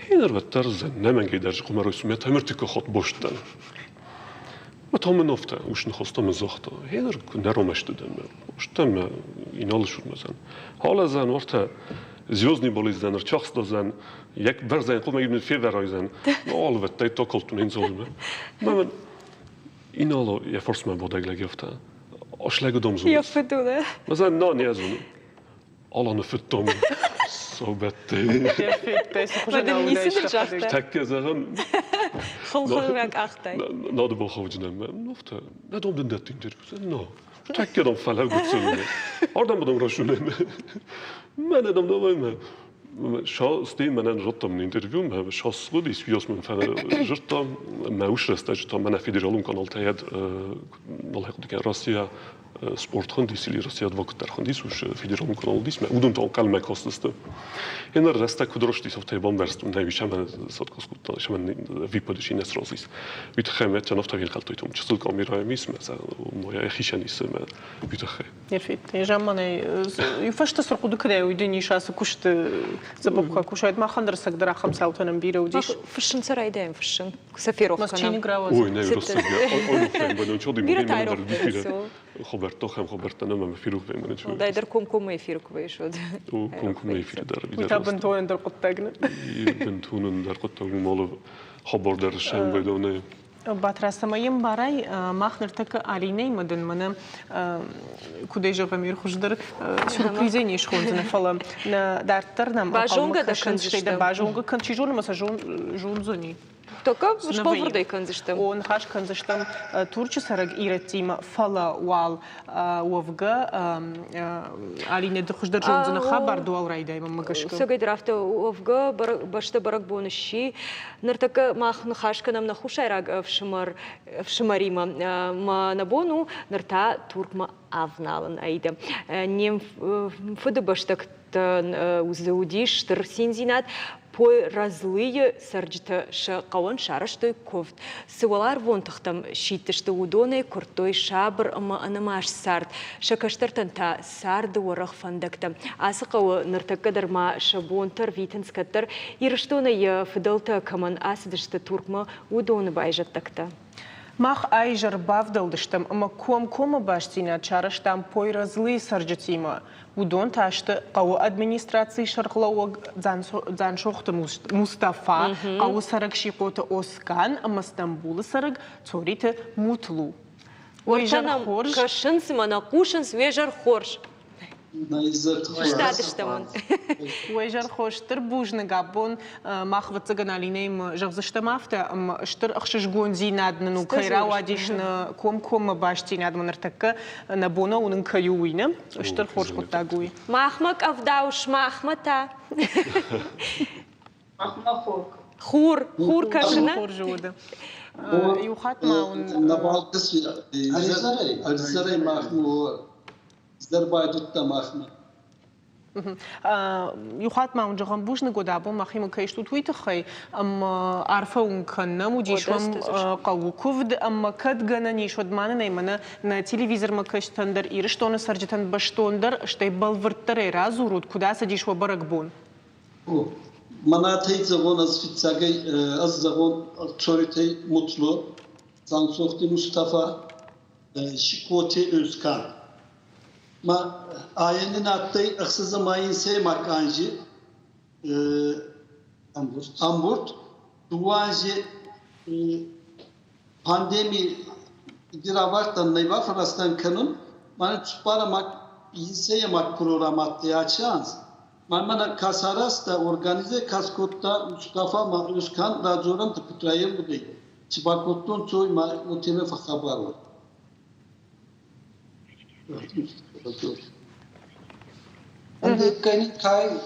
هنر و ترزن نمانگه درج خو من رویسون تایم ارتیکا خود باشتن ما تام نفته وش نخواستم زاخته هنر نرامش دادم وشتم اینال شد مثلا حالا زن ورته زیوزنی بالی زن رچاخس دازن یک برزن قوم یه فی ورای زن البته تا کلتون این زلمه من اینالو یه فرس من بودگ لگفته آشلگ دام زود یا فتوله مثلا نه نیازونه آلا نفتم صحبت بدن نیست درجه تک زن خلق اخته ناد با خوجنم نفته ندام دن دت اینترویو نه تک دام فلا گفتم آردم بدم راشونه من ندام دام شو استي من جرت من انترفيو ما شو سودي سويوس من فجرت ما وش رستجت من فيدرالون كانال تاعد والله كان روسيا سبورت خنديس اللي روسيا وقت خنديس وش فيدرالون كانال ديس ما ودون تون كلمة كوستست إن الرستا كدرش ديس أفتى بامبرست من هاي شمان صدق سكوت شمان في بدشي ناس روسيس بيتخمت تنفت في الخلطيتهم جسد كاميرا ميس مثلا وما يخيشني سما بيتخم يفيد جامني يفش تسرق دكرة ويدني شاس كشت زبقة كوشايد ما خندر سقدر خمسة وثمان بيرة وديش فشن سراي دايم فشن سفيرو مسكين جراوز Ой, не, Росия. Ой, фен, бо ночоди Бира ми тайро на дифира. фесо. Хоберто хем хоберто на ме фиру фен мене чу. Дайдер ком ефир квешод. O konkum efir dar bir ويتا بنتوين در قطقنا Bentунun dar qotta mol خبر در شم بدونه. باترسمایم برای مخنر تک آلینه مدن من کودیج غمیر خوشدر سورپریزی نیش خوندن فلم در ترنم باجونگا دا کنزشتم باجونگا کنچیجون مثلا جون زونی Тока что вурдай канзыштым. Он хаш канзыштым турчу сараг иретима фала вал уавга алине дхуждар жонзына хабар дуал райдайма магашка. Сегай драфта уавга башта барак боныши нартака махн хашканам на хушайраг в шимарима ма набону нарта туркма авналан айда. Нем фуды баштак узаудиш тыр синзинат пой разлые сарджта шақауан шараштой ковт. Сывалар вонтахтам шиттышты удоны куртой шабр ама анамаш сард. Шакаштартан та сарды уарах фандакта. Асықауы ныртаккадарма шабонтар витенскаттар. Ирыштоны фыдалта каман асыдышты туркма удоны байжаттакта. Мах айжар бавдалдыштым, ама ком баштина чарыштам пой разлые сарджатима. Удон ташты қауы администрации шарқлауы дзаншоқты Мустафа, қауы сарық шиқоты Оскан, ама Стамбулы сарық цориты Мутлу. Ойжар хорж. Кашын сымана қушын свежар хорж. Штадыштамын. Ойжар хоштыр бужны габон мах ватсаган алинейм жавзыштамафта, штыр ақшыш гонзи надны, ну кайрау адишны ком башти надмы нартакка набона унын каюуйны, штыр хорж хуттагуй. Махмак авдауш махмата. Махмахок. Хур кашына. Хур жуды. Юхат маун. Набалтыс Алисарай махму Азербайджан'da mahmut. يخاط ما ونجهم بوش نقول عبون ما خيم كيشتو تويت خي أما عارفة ونكنا موديشهم قو كوفد أما كد جنا نيشود معنا نيمنا نتلفزيون ما كشتندر إيرشتون سرجتن بشتوندر شتى بالورتر رازورود كدا سديش وبرك بون. Manatayı zaman az fitsagay az zaman çorite mutlu. Zansofti Mustafa Şikote Özkan. Ma ayenin attı aksızı mayın sevmak anji Amburt duvaji pandemi diravartan neyva Fransızdan kanun mana tutparamak inseyemak program attı açans mana kasaras da organize kaskotta Mustafa Özkan razoran tıpıtrayım bu değil çıbakotun çoy ma oteme haber var. Ande kani kai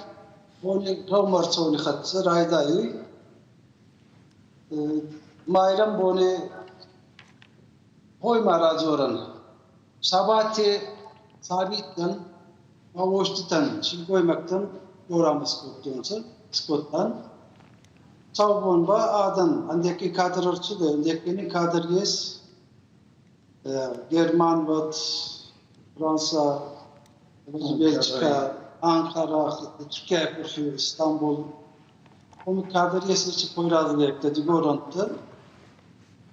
boni Romar çoni khatsa raydayı mayram boni hoy marajoran sabati sabittan avoştitan şimdi koymaktan uğramış kuttunsa skottan çavbon ba adan andeki kadrorçu da andekini kadriyes German vat Fransa, Belçika, Ankara, Türkiye, İstanbul. Onu kadar yesirçi koyrazlıkta digorantı.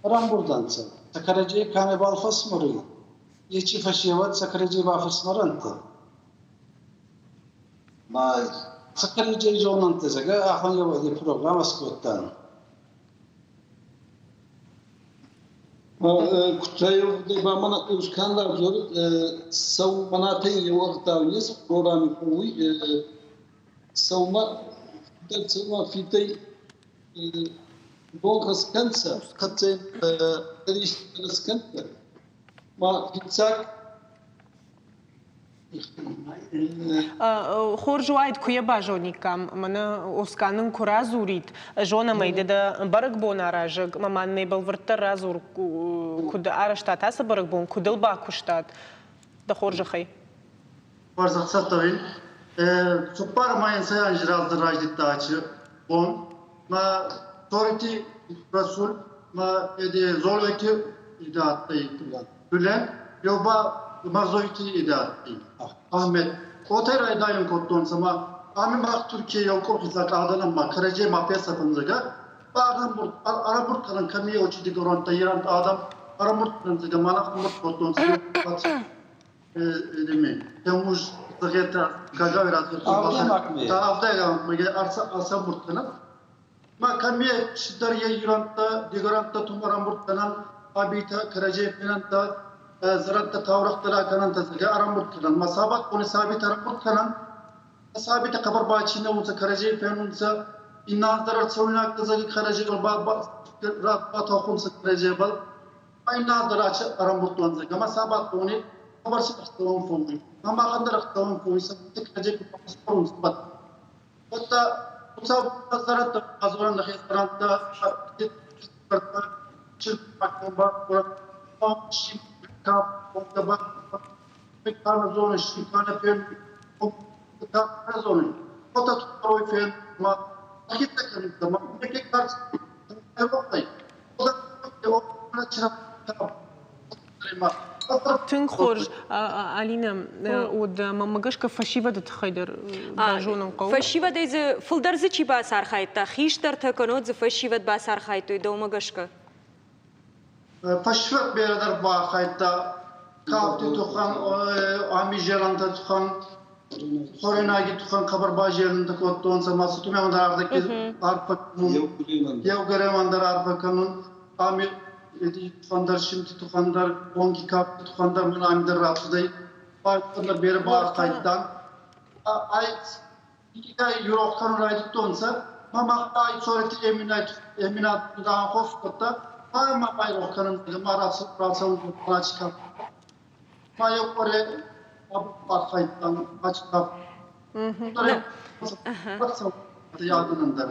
Aram buradansa. Sakaracı kane balfas mırı. Yeçi faşiyevat sakaracı balfas mırantı. Ma sakaracı jonantı zaga ahvan yavadi program askottan. Kutayov de bana Özkanlar zor savunma teyye vaktaviyiz programı koy savunma fitay bolkas kansa katse eriştiriz kansa ma fitsak خورجواید کوی باجونیکم من اسکانن کرازورید جونا میده دا برگ بون آراجگ ممان نیبل ورتر رازور کد آرشتات هست برگ بون کدل با کشتات دا خورج خی. Varzaksa tabii. Süper mayınsa anjrazdı rajdit dağçı. On. Ma toriti rasul ma ede zorlaki idahatta yıktılar. Gülen yoba mazoviti idahatta. Ahmet. Otel aydayın kodduğun zaman Amin bak Türkiye yok o hizak adalan ma Karaciye mafya sapıncaga. Araburt kalan kamiye oçidi goranta yiran adam Araburt kalan zaga manak murt kodduğun zaman demin. Temmuz zageta gaga verat. Avda ya arsa burtkanan. Ma kamiye şidder ye yiranta digoranta tumaran burtkanan abita Karaciye finanta ziratta tavraktara kananta zaga aram burtkanan. Masabat koni sabit aram burtkanan. Sabit kabar bahçinde olsa Karaciye finanta inazdarar savunakta zaga Karaciye rahat okunsa Karaciye bal. Inazdarar aram burtkanan zaga. Masabat koni kabar sıkıştığım fonu. Ama kandarak tavun fonu sabit Karaciye kupaspon sabat. Hatta Uçak pazarında azoran restoranda çırpmak var. Şimdi kap orada bir tane zonu şikane pen o tane zonu. O da tutarı fen ma kitle kanı tamam. Peki karşı Avrupa'yı. O da o çırpmak. Тын хорж Алина од мамагашка фашива да тхайдер бажонын қау. Фашива да изи фылдарзы чи басар хайта, хиштар таканот зы фашива да басар хайта ида умагашка. Фашива берадar ба хайта капти тухан амижеранда тухан Sorenagi tuhan kabar bajyerinde kodduğun zaman sütümen dardaki arpa yevgeremandar arpa kanun amir tuhandar şimdi tuhandar ongi kap tuhandar münamidar rapsıday farklılar beri bağır kayıttan ay iki ay euro kanun aydık donsa mama ay sonraki eminat daha hoşkotta ama ay kanun marası rasyonu bana çıkar ma yok oraya bağır kayıttan açıklar yardımındır.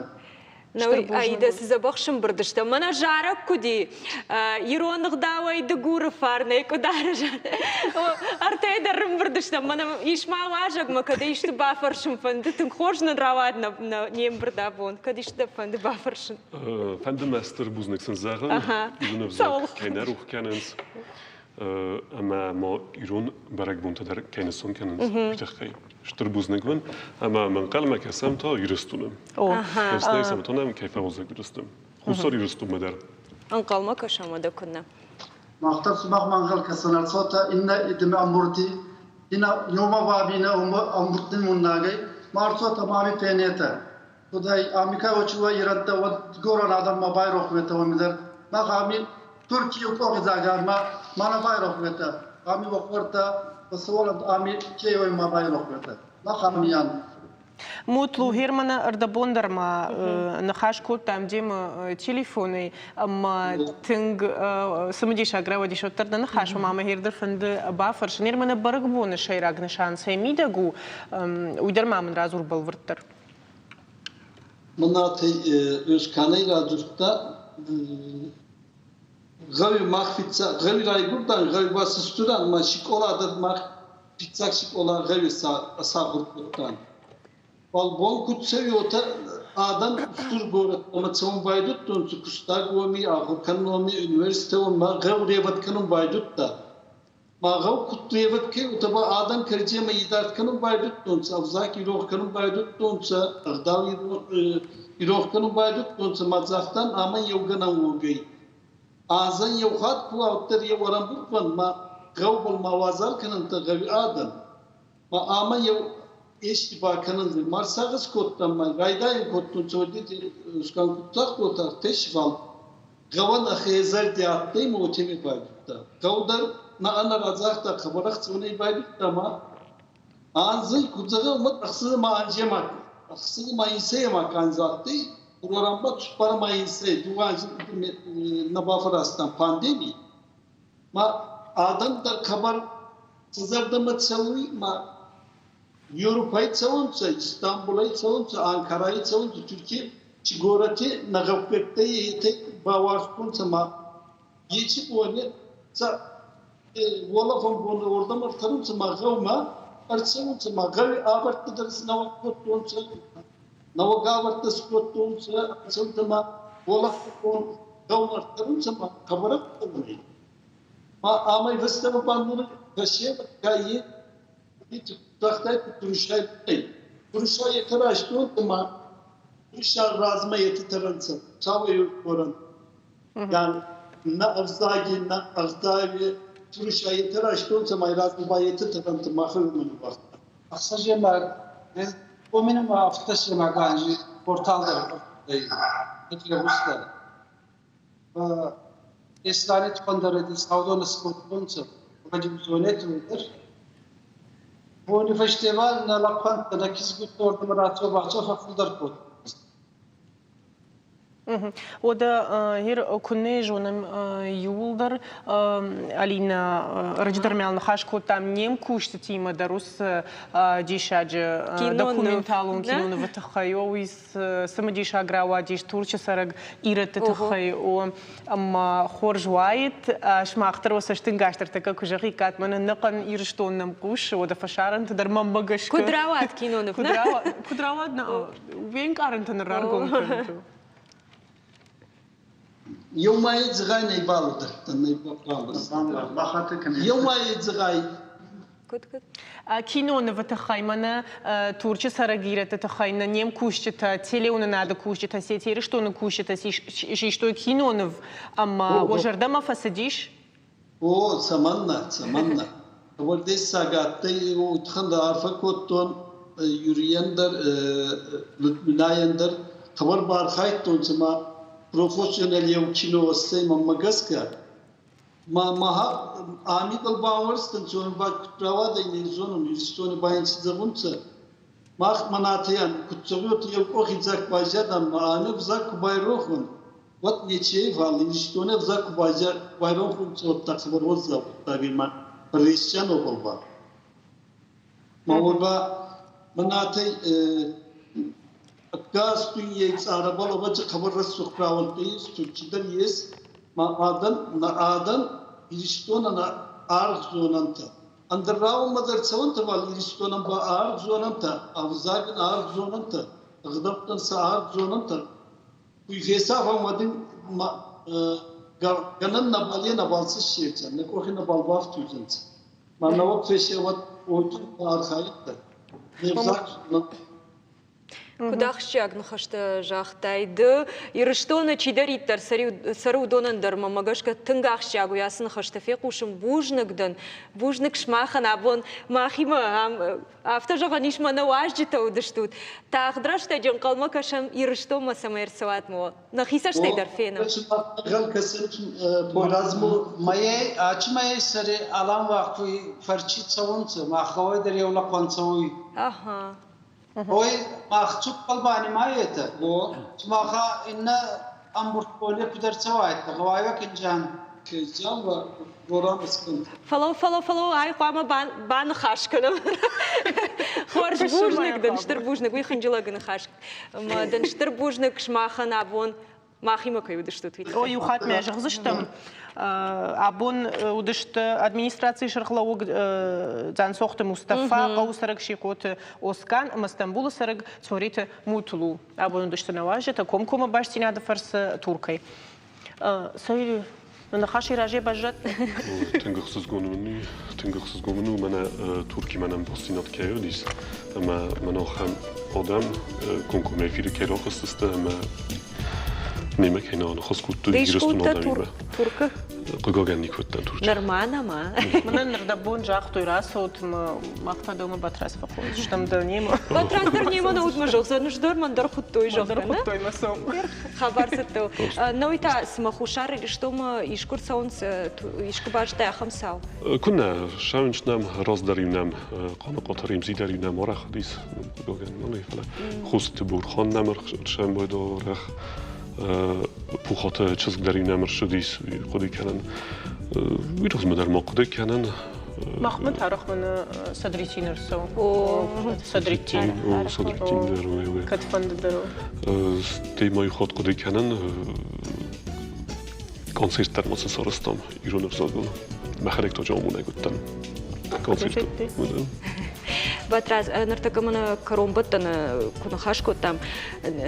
Навай айда се забахшым бърдаща. Мана жара куди. Иронық давай да гура фарне кудара жара. Артай да рым бърдаща. Мана ишма важак ма къде иште бафаршым фанды. Тын хожна дравад на нем бърда бон. Къде иште фанды бафаршын. Фанды мастер бузник сын зағын. Изуны взак кайнар ух кянынс. Ama ma İran barak buntadır kendisi kendisi bitişkay. Ştır buznegvan ama man kalma kesem ta yürüstünüm. Neyse tonam keyfe olacak yürüstüm. Husar yürüstüm meder. An kalma kaşamada kunna. Mahtar subah mangal kasanar sota inna idme amurti ina yoma babina amurtin munnagay marso tamami peneta. Kuday Amerika oçuva İran'da o goran adam mabay rohmete o mider. Maqami Türkiye yok zagarma mana bayrak veta. Kami vakırta pasolan ami keyoy ma bayrak veta. Maqami yan. Мутлу Германа Ардабондарма нахаш код там дем телефоны ама тинг самдиш агравади шоттарда нахаш мама хердер фанды бафар шнермана баргбоны шайраг нишан семидагу уйдар мамын разур балвырттар. Mınatı öz kanıyla durda gavi mahfitsa gavi rayburdan gavi basısturan ma şikoladır mah pitsak şikola gavi sağırttan. Balbon kutseviyor ta adam tur gorat ama çavun baydut tonsu kustar gomi ahur kanomi üniversite olma gavi revat kanun baydut da ma gav kut revat ke utaba adam karıcıya ma idart kanun baydut tonsu avzaki roh kanun baydut tonsu ardavi roh kanun baydut tonsu mazaftan ama yevganan vogay Azan yevhat bu avtlar yevaran burpan ma gavbol mavazal kanın ta gavi adam ma ama yev eştiba kanın marsağız kottan ma gaydayın kottun çoğudi uskan kutsak kotar teşval gavan ahezar diyattay mı otemi baydutta gavdar na ana razakta kabarak çığınay baydutta ma anzay kutsağı umat aksızı ma anjemak aksızı ma inseyemak anzattay Programda tutpara mayısı, duvancı nabafarastan pandemi. Ma adam da kabar Sızardama çalıyor ma Avrupa'yı çalınca, İstanbul'u çalınca, Ankara'yı çalınca, Türkiye çigorati nagafette yete bavarkunca ma geçip öyle sa Volafon bunu orada mı tanımsa ma gavma arçalınca ma gavi abarttı dersi navakottonca navagavartta skottonca arçalınca ma Volafon gavma tanımsa ma kabarak olmuyor. Ma amay vestama bandını kaşıya kayı hiç tahtayı turuşay yeter açtı ama turuşay razma yeti taransa çavayı oran yani ne avzagi ne avzagi turuşay yeter açtı ama razma yeti taransa mahrum var. Aksacılar o benim hafta ganji portalda ne usta Eslanet Pandara'da Savdona Sport'unca Hacım Zonetu'dur. Bu festival na lakanta da kizgut orada rahatça bahçe fakıldar kod. وده هير كنا جونم يولدر علينا رجدر مالنا خاش كوتام نيم كوشت تيما دروس ديشاج دокументалун киноны вытахайо из сама диша грава диш турча сараг ирет тахайо ама хоржвайт шмахтер васаштин гаштер така кужахи катмана накан ирштоннам куш ода фашаран тдар мамбагашка Кудрават киноны кудрават на вен карантен раргон Yomay zgay ne balıdır. Ne balıdır. Yomay zgay. Киноны вытахаймана турча сарагирата тахайна нем кушчата телеуна надо кушчата сетери что на кушчата что кинонов ама ожардама фасадиш. O zamanla. Ama des sagatte o tıkanda arfa kotton yürüyendir, lütminayendir. Kabar barxayt tonzama profesyonel yev kino olsay mamagaska. Ma Ahmet Albavar'sın sonra bak prava da yine zonun üstüne bayan çizgunsa. Mak manatayan kutsuyor diyor o hizak bajadan maane vzak bayrohun. Vat neçe vali üstüne vzak bayrohun çok taksimor olsa tabii ma Hristiyan olba. Ma orada manatay gaz dünyayı araba olacak haber rasuk pravaltayız Türkiye'den yes. Adan ilişkona arz zonanta. Andrao madar çavanta val ilişkona ba arz zonanta. Avzagın arz zonanta. Gıdaptan sa arz zonanta. Kuy fesafa madin ganan nabaliye nabalsız şeycan. Ne kohi nabal vaf tüzünce. Manavak feşevat oytun arxayıttı. Nevzak zonanta. Кудахшаг нахашта жахтайды ирштона чидариттар сарудонандар мамагашка тынгахшагу ясын хашта фекушым бужнык шмахан абон махима автожага нишмана важжита удыштут тахдрашта жон калма кашам ирштома самерсаватмо нахисаштайдар фена Galkasın borazmu Maye açmaya seri alan vakti farçı savunsa mahkavay der yevla kansavuy. Aha. Oy mahçuk kalbani mayete. O maha inna amburt pole kuder savayt. Gavaya kinjan. Kızcan ve boram sıkıntı. Follow ay qama ban xashkınım. Xorj bujnik danıştır bujnik uy xınjılagını xashk. Ma danıştır bujnik şmaxan abon махима кай удыштут вит. Ой, ухат мяжых зыштым. Абон удышты администрации шархлауг зан сохты Мустафа, қаусарык шикоты Оскан, Мастамбулы сарык цориты Мутулу. Абон удышты наважет, а комкома башти надо фарсы туркой. Сайры, на хаши раже бажат. Тынгықсыз гомыну мана турки манам постинат кайодис. Ама манохам одам конкуме фири керохыстысты, ама Nime keine Ahnung, was gut durch die Rüstung oder wie? Turka? Gagagen nicht wird dann Turka. Нормально, ма. Мана нардабон жах той раз от махта дома батрас фахой. Штам да нема. Батрастар нема на утма жох, за нуждор мандар хуттой жох, да? Хуттой масом. Хабарсато. Нойта смахушар или что ма ишкур саунс ишкубаш да хамсал. كنا شاونشنام رازدارينام قانقاتريم زيدارينام ورخ ديس gagagen نوني فلا خوست بورخان نمر شام بودارخ پوخات چیز داری نمرشدیس خودی کنن ویروز مدر ما خودی کنن محمد هرخ من صدريتين رسو صدريتين درو كتفند درو تی مای خود قدی کنن کنسرت در ماسه سارستان ایران افزاگل مخالک تا جامونه گفتن کنسرت بودم Батраз нартакамана каромбаттана кунахашко там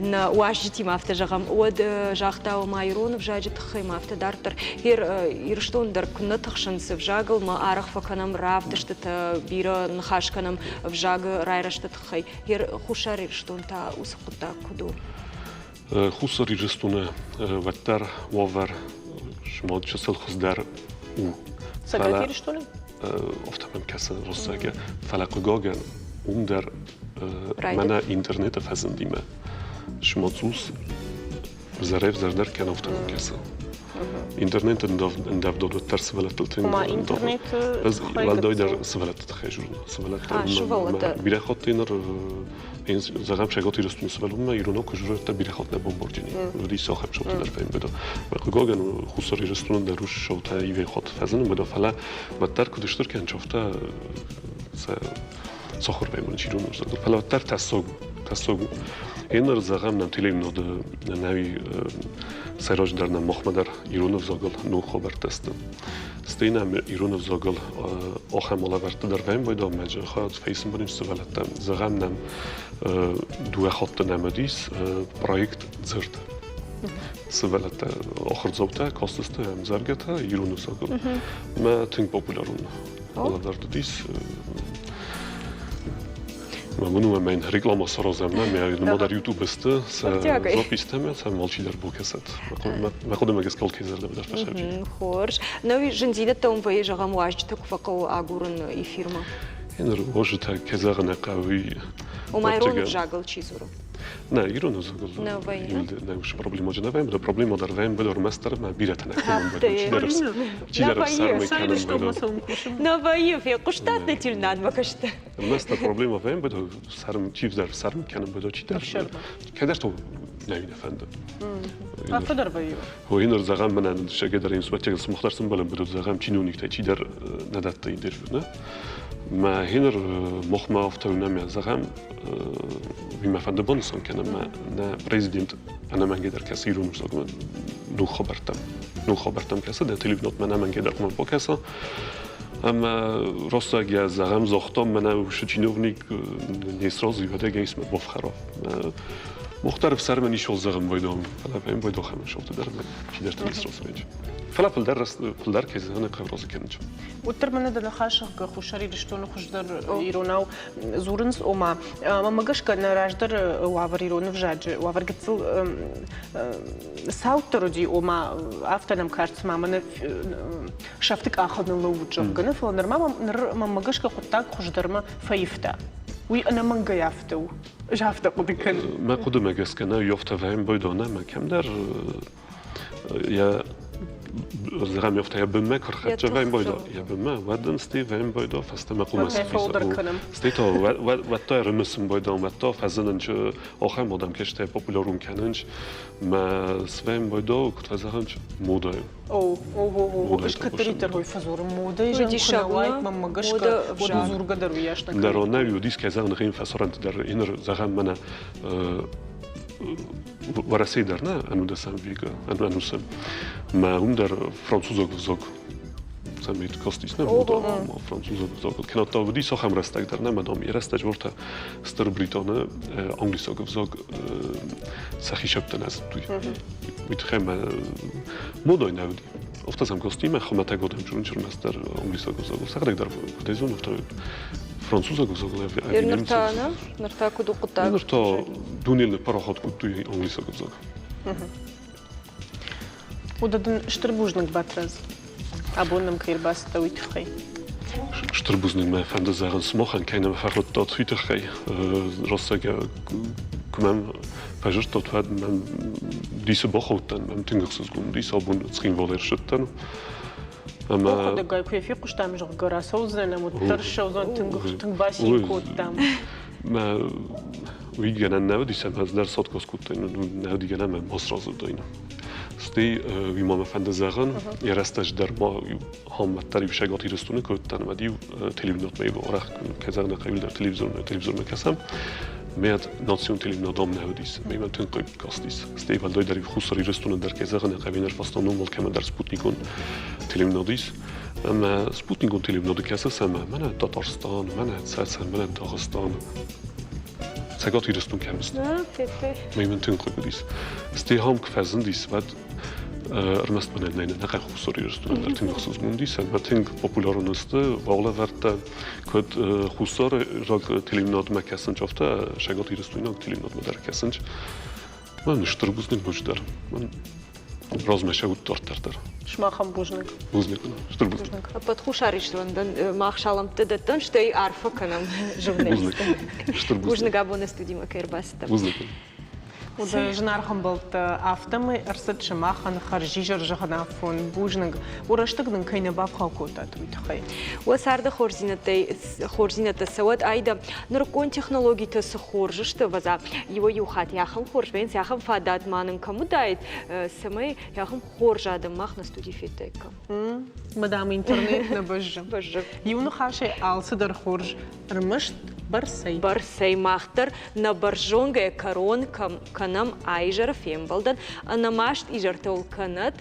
на уажити мафта жагам од жахтау майронов жажит хаймафта дартер ирштондер кунатахшанс вжагал ма арах факанам равдаштата бира нахашканам вжага райраштат хай хушар ирштонта усхута куду хусар ирштоне ваттар вавер шмат часел хуздар у سجلتي رشتوني افتهم کسی راسته که فلق گاگن در من اینترنت فزندیمه شما زوز زرف زردر کن افتهم کسی اینترنت انداف دو ترس ولت تلتين ما اینترنت والدای در سوالت تخیجون سوالت بیره خاطر زغم شگاتی رستمی سوالم ایرانو کجور تا بیره خاطر بمباردینی ودی ساخب شد در فهم بده و گاگن خساری رستوران در روش شد تا ایوه خاطر فزنم بده فلا متر کدشتر کن شفته سخور بیمون چیرون زد فلا تر تسوگ این زغم نمتیلیم نود نوی سراج در نم محمد ایرانو زاگل نو خبر تستم استینم ایرانو زاگل آخر مالا ورد در ویم باید آمده خواهد فیسم بودیم سوالتم زغم نم دو خاطر نمودیس پروژه زرد سوالت آخر زوجته کاستست هم زرگته ایرانو زاگل ما تنگ پاپولارون حالا در دیس منو من reklama sarazemden yani modern YouTube işte zapistem sen malçiler bu keset. Ma khodem agis kol kezerde بدر فشل. Xoş. Novi jindida tam voyajagam wajta kufaqo agurun ifirma. Yani wajta kezerne qawi. ومايرون جاغل چیزورو. نه ایران زغل. نه وای. نه وش проблема جنا ویم ده проблема در ویم بلور مستر ما بیرت نکنم بده. چی در سر میکنم بده. نه وای فی قشتات نتیل ناد مکشته. مستر проблема ویم بده سرم چیز در سر میکنم بده چی در. کدر تو نوین افنده. افدر وای. هو این زغم من شگه در این صورت که مختارسم بالم بده زغم چی نونیک تا چی در ندات این در نه. ما هنر مخما افتادم از زغم ویم افنده بانسان کنم ما نه پرزیدنت انا من قدر کسی رو نشدم نو خبرتم کسی در تلویزیون من من قدر کنم با کسی اما راست اگه از زغم زختم من اوش چینوونیک نیست رازی و دیگه اسم بافخرا مختلف سر منی شو زغم بایدم فلا بهم بایدم خمن شفت در من چی در تمیز راست میج فلا پل در که زنه قبرازی کنج وتر من ده خاشق خوشاری رشتون خوش در ایرانو زورنس اوما ما مگش کنه راج در وافر ایران وجاج وافر گتل ساوتر دی اوما افتنم کارت ما من شفتك اخذنا لو وجه کنه فلنر ما مگش که خودتاق خوش در ما فیفتا وی انا من گیافتو جافتا قدی کن ما قدم اگس کنه یافته ویم بایدانه ما کم در یا زغم یافته یا بمه کرخت جویم بایدا یا بمه ودن ستی ویم بایدا فست مقوم است ستی تا و تا رمسم بایدا و تا فزنن چه آخر مادم کشته پاپولارون کننج ما سویم بایدا و کت فزنن چه موده او اش کتری تر هوی فزور موده جن کنوایت من مگش که بود زورگا در ویاش نکنم در آن نوی و دیس که زغم خیلی فسرند در این زغم من ورسی در نه انو دستم ویگا انو سم ما در فرانسوزا گذاگ سمیت کاستیس نه بود ما فرانسوزا گذاگ کنات داودی ساخم رستگ در نه مدام یه رستج ورته ستر بریتانه انگلیسا گذاگ سخی شبتن از توی میتخم مودای نودی افتادم کاستیم خمت گفتم چون چرا مستر انگلیسا گذاگ سخرگ در کدیزون افتاد فرانسوزا گذاگ نرتا کدو قطع نرتا دونیل پراخات کد توی انگلیسا گذاگ ودادن شتربوجنك باترز ابونم كير باس تويت خي شتربوجنك ما فند زغن سماخن كاين ما فرط دات تويت خي راستگه كمان فجرت دات ود من ديس باخوتن من تنگسز گون ديس ابون تسخين والر شتن اما خود گاي كيفي قشتام جغرا سوزن مترش وزن تنگ باسي كوتام ما ويجنا نودي سم از در صد کس کوتن نودی گنا من مصراز داینم Sty wie man fan zeggen restech der ha tarifségat íresztónak kötten mediú televíziót mély orach kezerne der televízió kesem mert nation televízió dom neudis mély tünk kastis Stéval doider 20 íresztónak der kezerne keviner fastan nomol kemen der Sputnikon televíziódis Sputnikon televízió kesem mene Tatarstan mene Szersen mene Dagestán Zegat íresztunk kemst mély tünk dis Sté ham kvezen dis wat Ermest man eine nachher Hussorierstun der Tingus Mundi sen mating popularneste wala verte kod Hussor rag televinat mekessenchafta shagot irstun televinat modar kessench man shturbuznik bujder man rozmesha uttartar Шмахам бужник. buznik shturbuznik Подхушариш Лондон махшалам тедатон что и арфа канам журналист. shturbuznik Бужнага бона студима кербаста. buznik وده جنارهم بلت أفتمي أرسل شماخن خارجيجر جهنا فون بوجنگ ورشتقدن كينا باب خاكوتا تويتخي وسارد خورزينة السواد أيضا نركون تكنولوجي تسخورجشت وزا يوخات ياخم خورج بين ياخم فادات مانن كمودايت سمي ياخم خورجا دماغ نستودي فيتك مدام إنترنت نبجم بجب يونو خاشي آلسدر خورج رمشت برسي ماختر نبرجونغ كارون كنم أيجر فيم بلدن أنا ماشت إجر تول كنت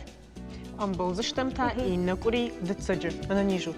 أم بلزشتم تا إنكوري دتسجل أنا نيجوت